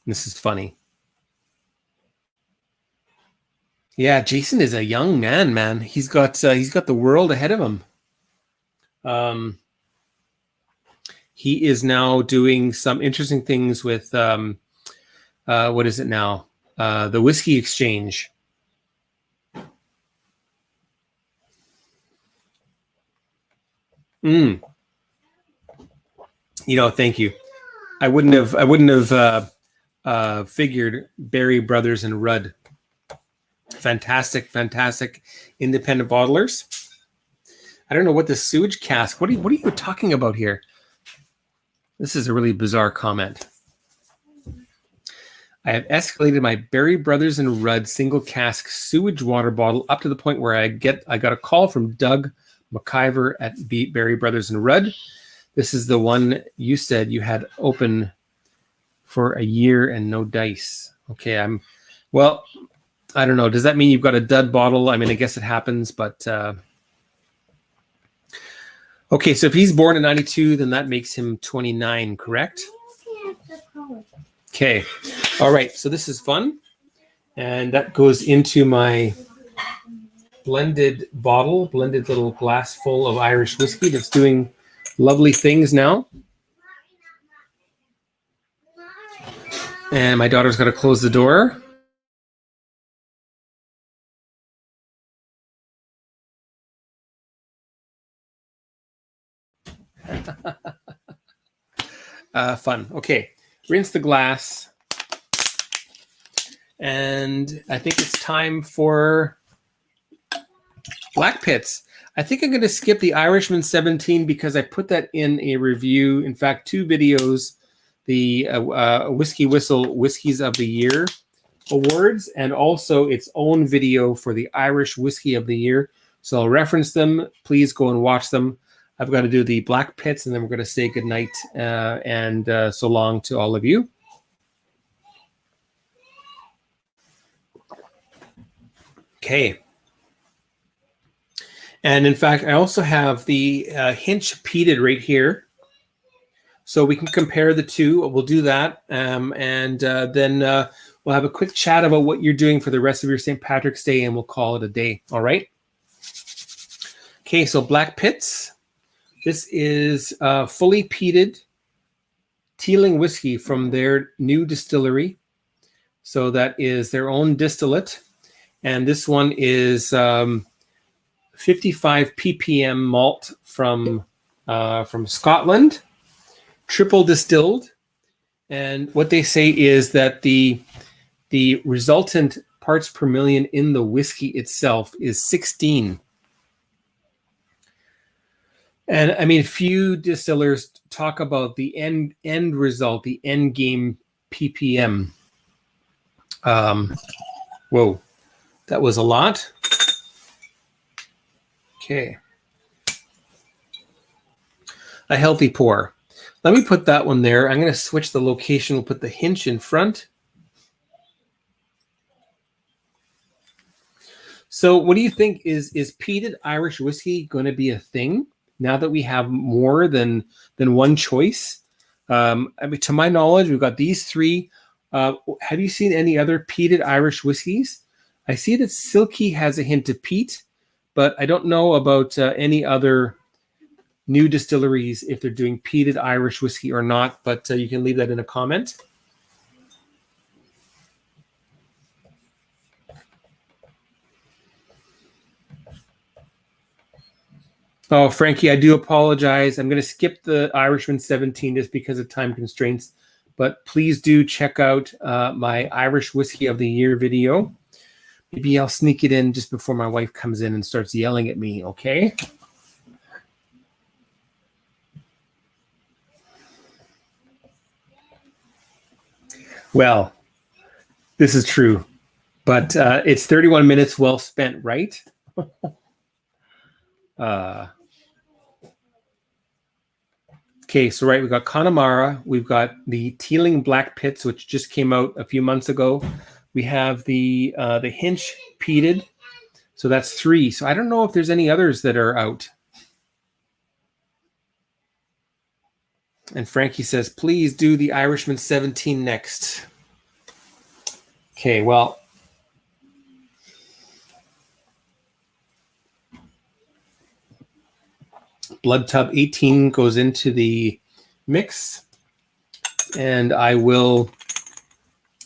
A: This is funny. Yeah, Jason is a young man. He's got the world ahead of him. He is now doing some interesting things with what is it now? The Whiskey Exchange. Thank you. I wouldn't have figured Berry Brothers and Rudd. Fantastic independent bottlers. I don't know what the sewage cask. What are you talking about here? This is a really bizarre comment. I have escalated my Berry Brothers and Rudd single cask sewage water bottle up to the point where I got a call from Doug McIver at Berry Brothers and Rudd. This is the one you said you had open for a year and no dice. Okay, well, I don't know. Does that mean you've got a dud bottle? I mean, I guess it happens, but okay. So if he's born in 92, then that makes him 29, correct? Okay. All right. So this is fun, and that goes into my blended little glass full of Irish whiskey that's doing lovely things now. And my daughter's got to close the door. Fun. Okay, rinse the glass. And I think it's time for Black Pits. I think I'm going to skip the Irishman 17 because I put that in a review. In fact, 2 videos, the WhiskyWhistle Whiskies of the Year awards, and also its own video for the Irish Whiskey of the Year. So I'll reference them. Please go and watch them. I've got to do the Black Pits, and then we're going to say goodnight and so long to all of you. Okay. And in fact, I also have the Hinch Peated right here. So we can compare the two. We'll do that. And then we'll have a quick chat about what you're doing for the rest of your St. Patrick's Day, and we'll call it a day. All right? Okay, so Black Pits. This is fully peated Teeling whiskey from their new distillery. So that is their own distillate. And this one is 55 ppm malt from Scotland, triple distilled. And what they say is that the resultant parts per million in the whiskey itself is 16. And I mean, few distillers talk about the end result, the end game ppm. Whoa, that was a lot. Okay. A healthy pour. Let me put that one there. I'm going to switch the location. We'll put the Hinch in front. So what do you think? Is peated Irish whiskey going to be a thing now that we have more than one choice? I mean, to my knowledge, we've got these 3. Have you seen any other peated Irish whiskeys? I see that Silky has a hint of peat, but I don't know about any other new distilleries if they're doing peated Irish whiskey or not, but you can leave that in a comment. Oh, Frankie, I do apologize. I'm going to skip the Irishman 17 just because of time constraints. But please do check out my Irish Whiskey of the Year video. Maybe I'll sneak it in just before my wife comes in and starts yelling at me, okay? Well, this is true. But it's 31 minutes well spent, right? Okay, so right, we've got Connemara. We've got the Teeling Black Pits, which just came out a few months ago. We have the Hinch Peated. So that's 3. So I don't know if there's any others that are out. And Frankie says, please do the Irishman 17 next. Okay, well. Blood Tub 18 goes into the mix. And I will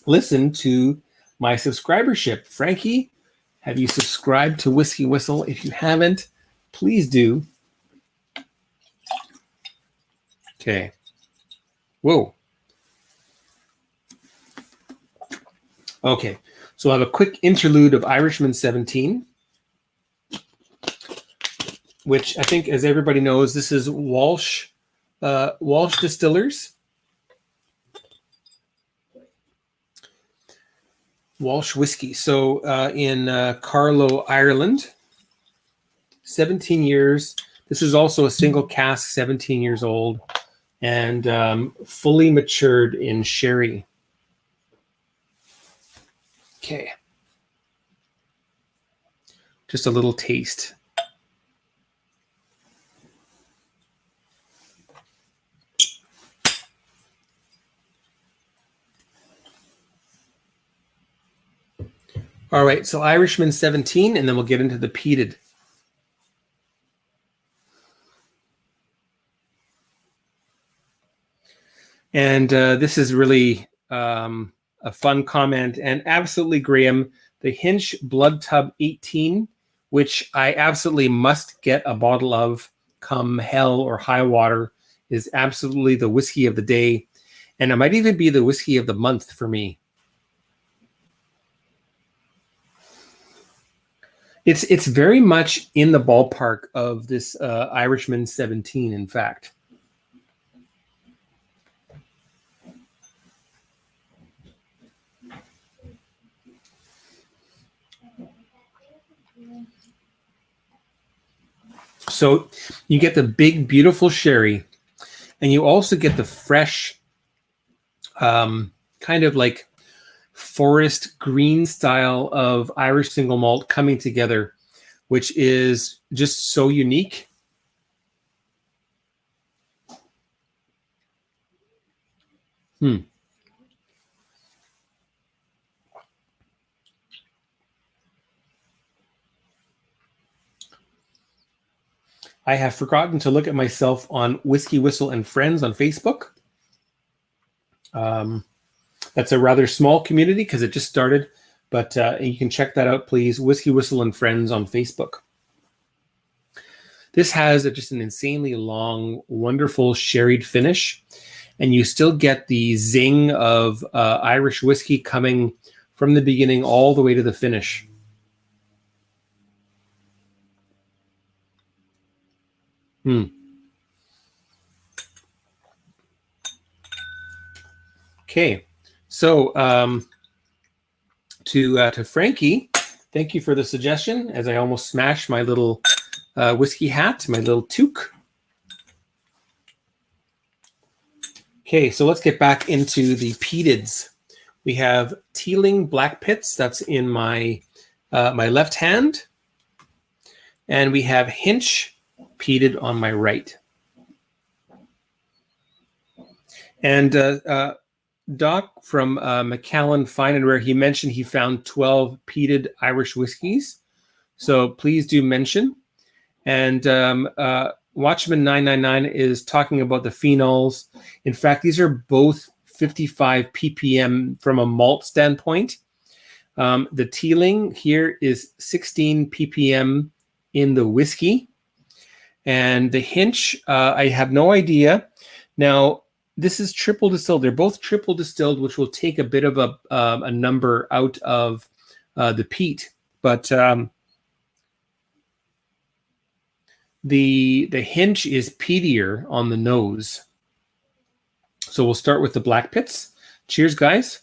A: listen to my subscribership. Frankie, have you subscribed to WhiskyWhistle? If you haven't, please do. Okay. Whoa. Okay. So I have a quick interlude of Irishman 17, which I think, as everybody knows, this is Walsh Distillers. Walsh whiskey. So in Carlow, Ireland, 17 years. This is also a single cask, 17 years old, and fully matured in sherry. Okay. Just a little taste. All right, so Irishman 17, and then we'll get into the peated. And this is really a fun comment. And absolutely, Graham, the Hinch Blood Tub 18, which I absolutely must get a bottle of come hell or high water, is absolutely the whiskey of the day. And it might even be the whiskey of the month for me. It's very much in the ballpark of this Irishman 17, in fact. So you get the big, beautiful sherry, and you also get the fresh, kind of like forest green style of Irish single malt coming together, which is just so unique. I have forgotten to look at myself on WhiskyWhistle and Friends on Facebook. That's a rather small community because it just started, but you can check that out, please. WhiskyWhistle and Friends on Facebook. This has just an insanely long, wonderful sherried finish, and you still get the zing of Irish whiskey coming from the beginning all the way to the finish. Okay, so to Frankie, thank you for the suggestion, as I almost smashed my little whiskey hat, my little toque. Okay, so let's get back into the peateds. We have Teeling Black Pits, that's in my my left hand, and we have Hinch peated on my right. And Doc from McAllen Fine and Rare, he mentioned he found 12 peated Irish whiskies. So please do mention. And Watchman 999 is talking about the phenols. In fact, these are both 55 ppm from a malt standpoint. The Teeling here is 16 ppm in the whiskey. And the Hinch, I have no idea. Now, this is triple distilled. They're both triple distilled, which will take a bit of a number out of the peat. But the Hinch is peatier on the nose. So we'll start with the Black Pits. Cheers, guys.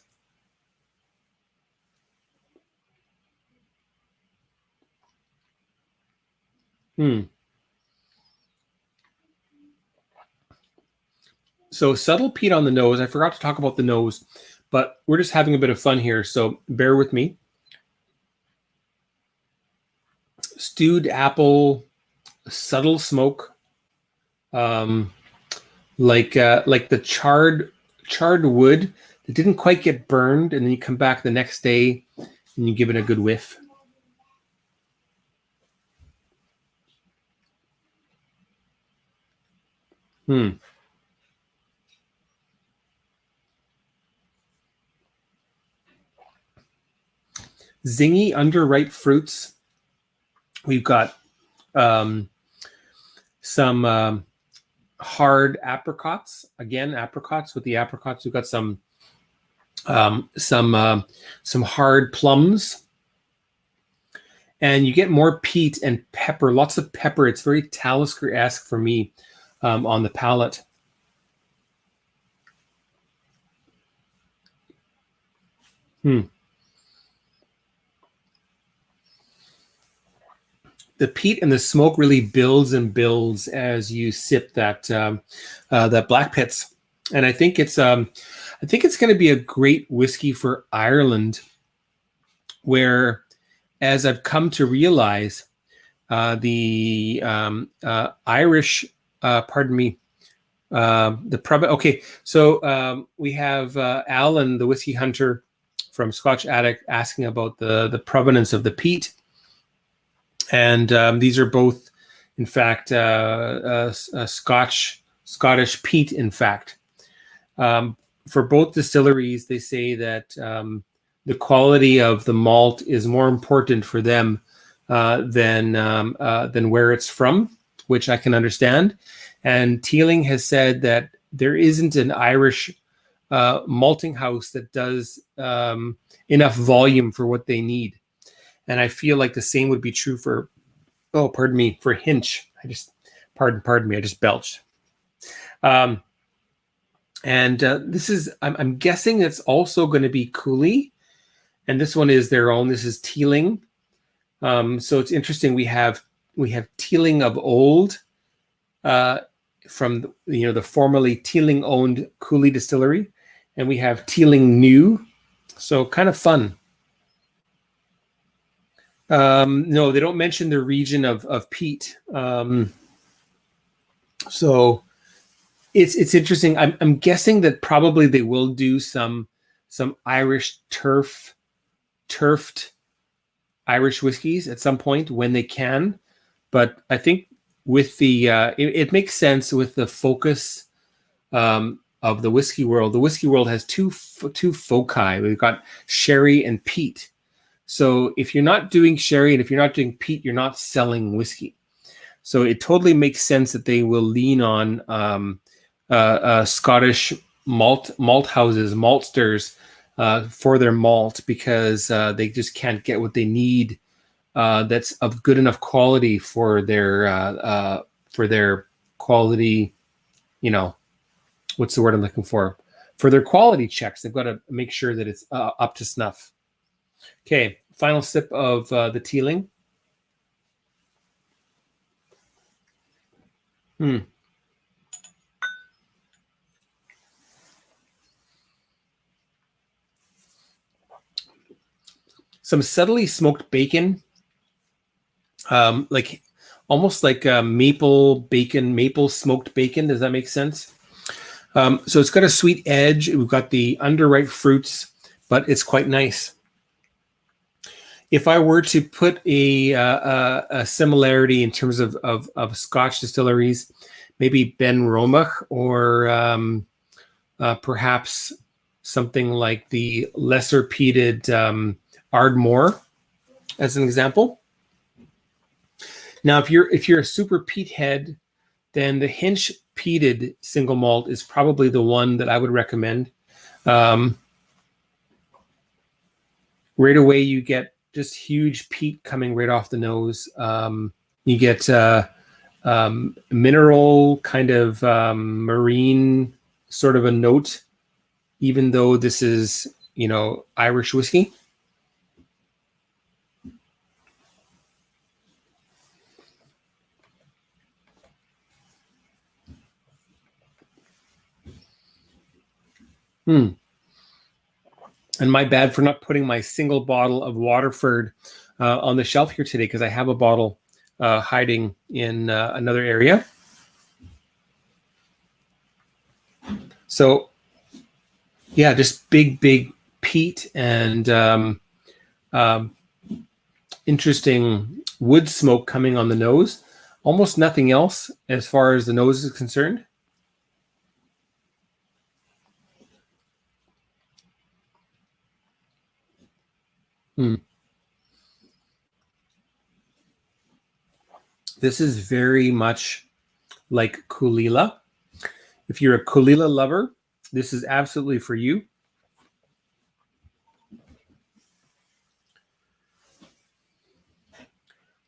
A: So subtle peat on the nose. I forgot to talk about the nose, but we're just having a bit of fun here, so bear with me. Stewed apple, subtle smoke, like the charred wood that didn't quite get burned, and then you come back the next day and you give it a good whiff. Zingy underripe fruits. We've got some hard apricots. Again, apricots. With the apricots, we've got some hard plums, and you get more peat and pepper. Lots of pepper. It's very Talisker-esque for me on the palate. The peat and the smoke really builds and builds as you sip that Black Pits, and I think it's going to be a great whiskey for Ireland, where, as I've come to realize, the Irish, Okay, so we have Alan, the whiskey hunter from Scotch Addict, asking about the provenance of the peat. And these are both, in fact, Scottish peat, in fact. For both distilleries, they say that the quality of the malt is more important for them than where it's from, which I can understand. And Teeling has said that there isn't an Irish malting house that does enough volume for what they need. And I feel like the same would be true for, for Hinch. Pardon me, I just belched. This is, I'm guessing it's also going to be Cooley. And this one is their own. This is Teeling. So it's interesting. We have Teeling of old from the formerly Teeling owned Cooley distillery. And we have Teeling new. So kind of fun. No, they don't mention the region of peat. So it's interesting. I'm guessing that probably they will do some Irish turfed Irish whiskeys at some point when they can. But I think with the it makes sense with the focus of the whiskey world. The whiskey world has two foci. We've got sherry and peat. So if you're not doing sherry and if you're not doing peat, you're not selling whiskey. So it totally makes sense that they will lean on Scottish malt houses, maltsters for their malt, because they just can't get what they need that's of good enough quality for their quality. What's the word I'm looking for? For their quality checks, they've got to make sure that it's up to snuff. Okay, final sip of the Teeling. Some subtly smoked bacon, almost like maple smoked bacon. Does that make sense? So it's got a sweet edge. We've got the underripe fruits, but it's quite nice. If I were to put a similarity in terms of Scotch distilleries, maybe Ben Romach, or perhaps something like the lesser peated Ardmore, as an example. Now, if you're a super peat head, then the Hinch peated single malt is probably the one that I would recommend. Right away, you get just huge peat coming right off the nose. You get mineral, kind of marine sort of a note, even though this is, Irish whiskey. And my bad for not putting my single bottle of Waterford on the shelf here today, because I have a bottle hiding in another area. So, yeah, just big peat and interesting wood smoke coming on the nose. Almost nothing else as far as the nose is concerned. This is very much like Kulila. If you're a Kulila lover, this is absolutely for you.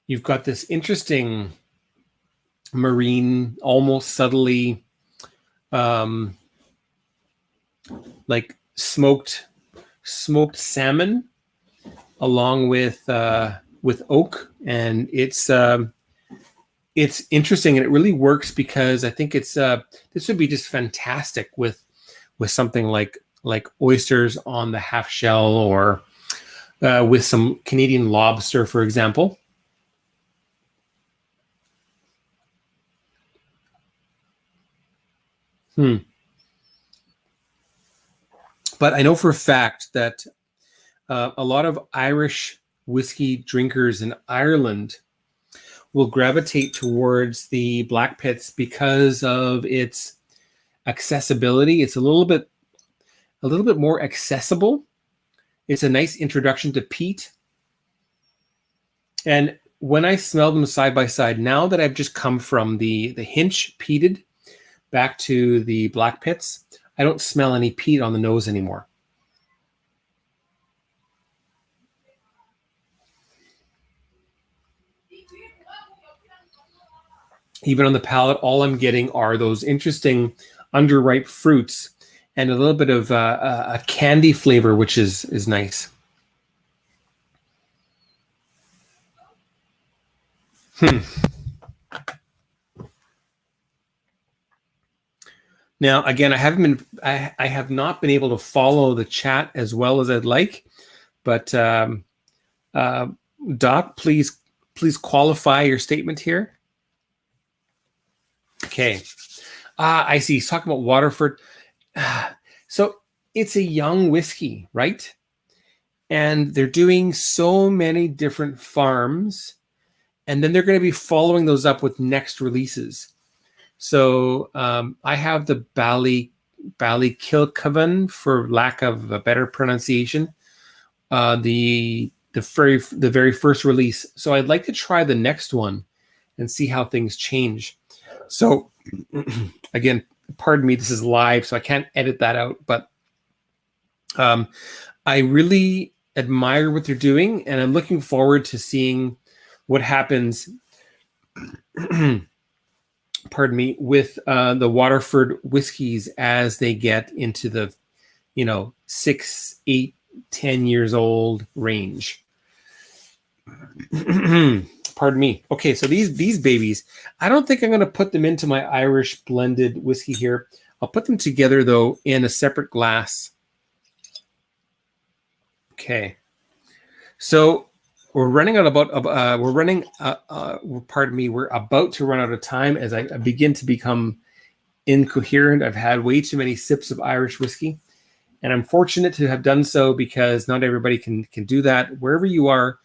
A: You've got this interesting marine, almost subtly like smoked salmon, along with oak, and it's interesting, and it really works because I think it's this would be just fantastic with something like oysters on the half shell, or with some Canadian lobster, for example. But I know for a fact that a lot of Irish whiskey drinkers in Ireland will gravitate towards the Black Pits because of its accessibility. It's a little bit more accessible. It's a nice introduction to peat. And when I smell them side by side, now that I've just come from the Hinch peated back to the Black Pits, I don't smell any peat on the nose anymore. Even on the palate, all I'm getting are those interesting underripe fruits and a little bit of a candy flavor, which is nice. Now, again, I have not been able to follow the chat as well as I'd like, but Doc, please qualify your statement here. Okay. I see. He's talking about Waterford. So it's a young whiskey, right? And they're doing so many different farms, and then they're going to be following those up with next releases. So I have the Ballykilbeggan, for lack of a better pronunciation, the very first release. So I'd like to try the next one and see how things change. So again, pardon me, this is live, so I can't edit that out. But I really admire what they're doing, and I'm looking forward to seeing what happens. Pardon me, with the Waterford whiskies as they get into the 6, 8, 10 years old range. Pardon me. Okay, so these babies, I don't think I'm going to put them into my Irish blended whiskey here. I'll put them together though in a separate glass. Okay, so we're running out about. Pardon me. We're about to run out of time as I begin to become incoherent. I've had way too many sips of Irish whiskey, and I'm fortunate to have done so because not everybody can do that. Wherever you are,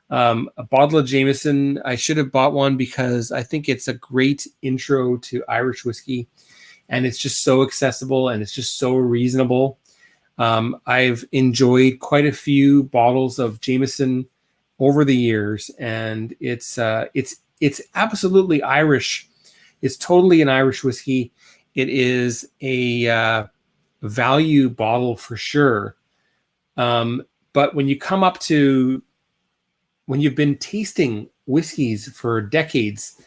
A: a bottle of Jameson. I should have bought one because I think it's a great intro to Irish whiskey, and it's just so accessible and it's just so reasonable. I've enjoyed quite a few bottles of Jameson over the years, and it's it's absolutely Irish. It's totally an Irish whiskey. It is a value bottle for sure. But when you come up to, when you've been tasting whiskeys for decades,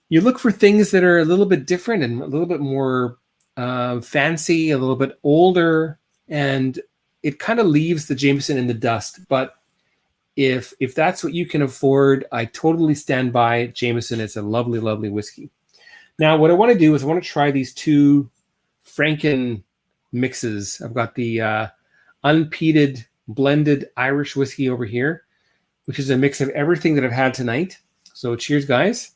A: you look for things that are a little bit different and a little bit more fancy, a little bit older, and it kind of leaves the Jameson in the dust. But if that's what you can afford, I totally stand by Jameson. It's a lovely, lovely whiskey. Now, what I want to do is I want to try these two Franken mixes. I've got the unpeated blended Irish whiskey over here, which is a mix of everything that I've had tonight. So cheers, guys.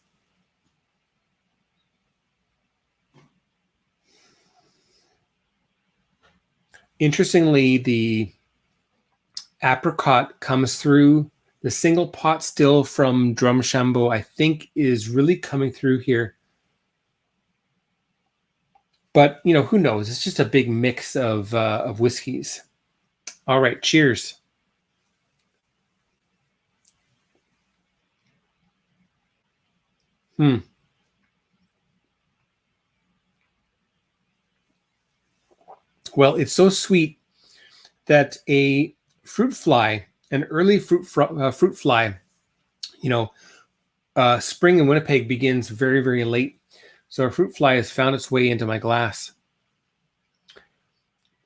A: Interestingly, the apricot comes through. The single pot still from Drumshanbo, I think, is really coming through here. But, you know, who knows? It's just a big mix of whiskeys. All right, cheers. Well, it's so sweet that a fruit fly, an early fruit fly, you know, spring in Winnipeg begins very, very late. So a fruit fly has found its way into my glass.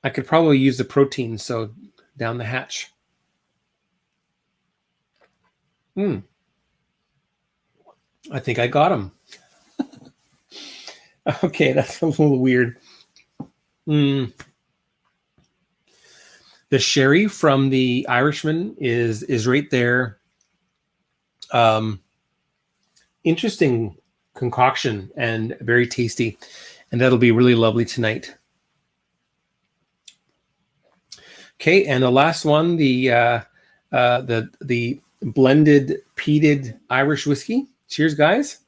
A: I could probably use the protein, so down the hatch. I think I got him. Okay, that's a little weird. The sherry from the Irishman is right there. Interesting concoction and very tasty, and that'll be really lovely tonight. Okay, and the last one, the blended peated Irish whiskey. Cheers, guys.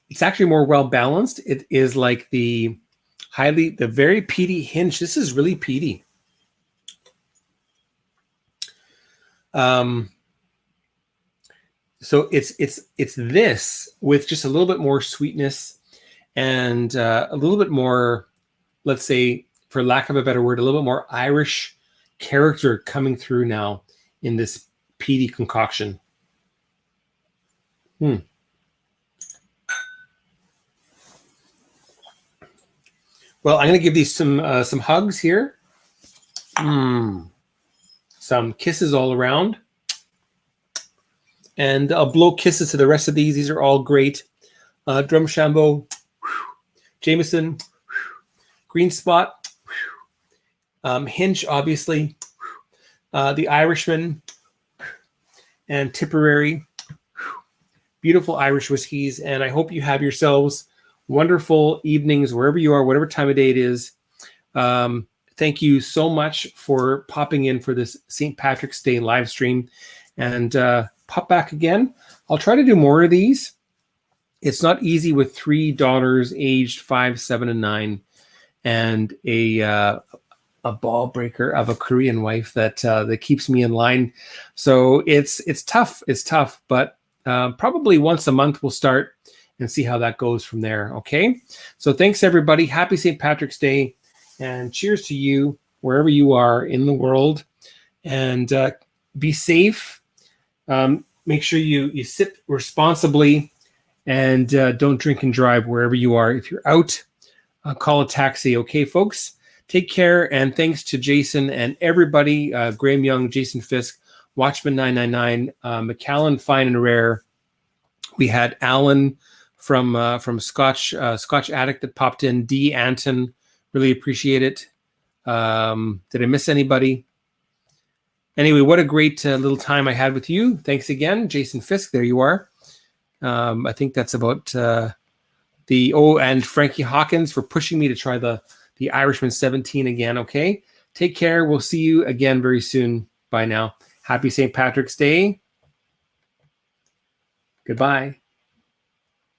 A: It's actually more well balanced. It is like the very peaty Hinch. This is really peaty. So it's this with just a little bit more sweetness and a little bit more, let's say, for lack of a better word, a little bit more Irish character coming through now in this peaty concoction. Well, I'm going to give these some hugs here. Some kisses all around. And I'll blow kisses to the rest of these. These are all great. Drumshanbo, Jameson, Green Spot, Hinch, obviously, the Irishman, and Tipperary. Beautiful Irish whiskeys. And I hope you have yourselves wonderful evenings wherever you are, whatever time of day it is. Thank you so much for popping in for this St. Patrick's Day live stream, and pop back again. I'll try to do more of these. It's not easy with 3 daughters aged 5, 7, and 9, and a ball breaker of a Korean wife that keeps me in line. So it's tough. It's tough, but probably once a month we'll start and see how that goes from there. Okay. So thanks everybody. Happy St. Patrick's Day, and cheers to you wherever you are in the world, and be safe. Make sure you sip responsibly, and don't drink and drive wherever you are. If you're out, call a taxi. Okay, folks, take care. And thanks to Jason and everybody, Graham Young, Jason Fisk, Watchman 999, McAllen Fine and Rare. We had Alan from Scotch Addict that popped in. D. Anton, really appreciate it. Did I miss anybody? Anyway, what a great little time I had with you. Thanks again, Jason Fisk. There you are. I think that's about and Frankie Hawkins for pushing me to try the Irishman 17 again. Okay, take care. We'll see you again very soon. Bye now. Happy St. Patrick's Day. Goodbye.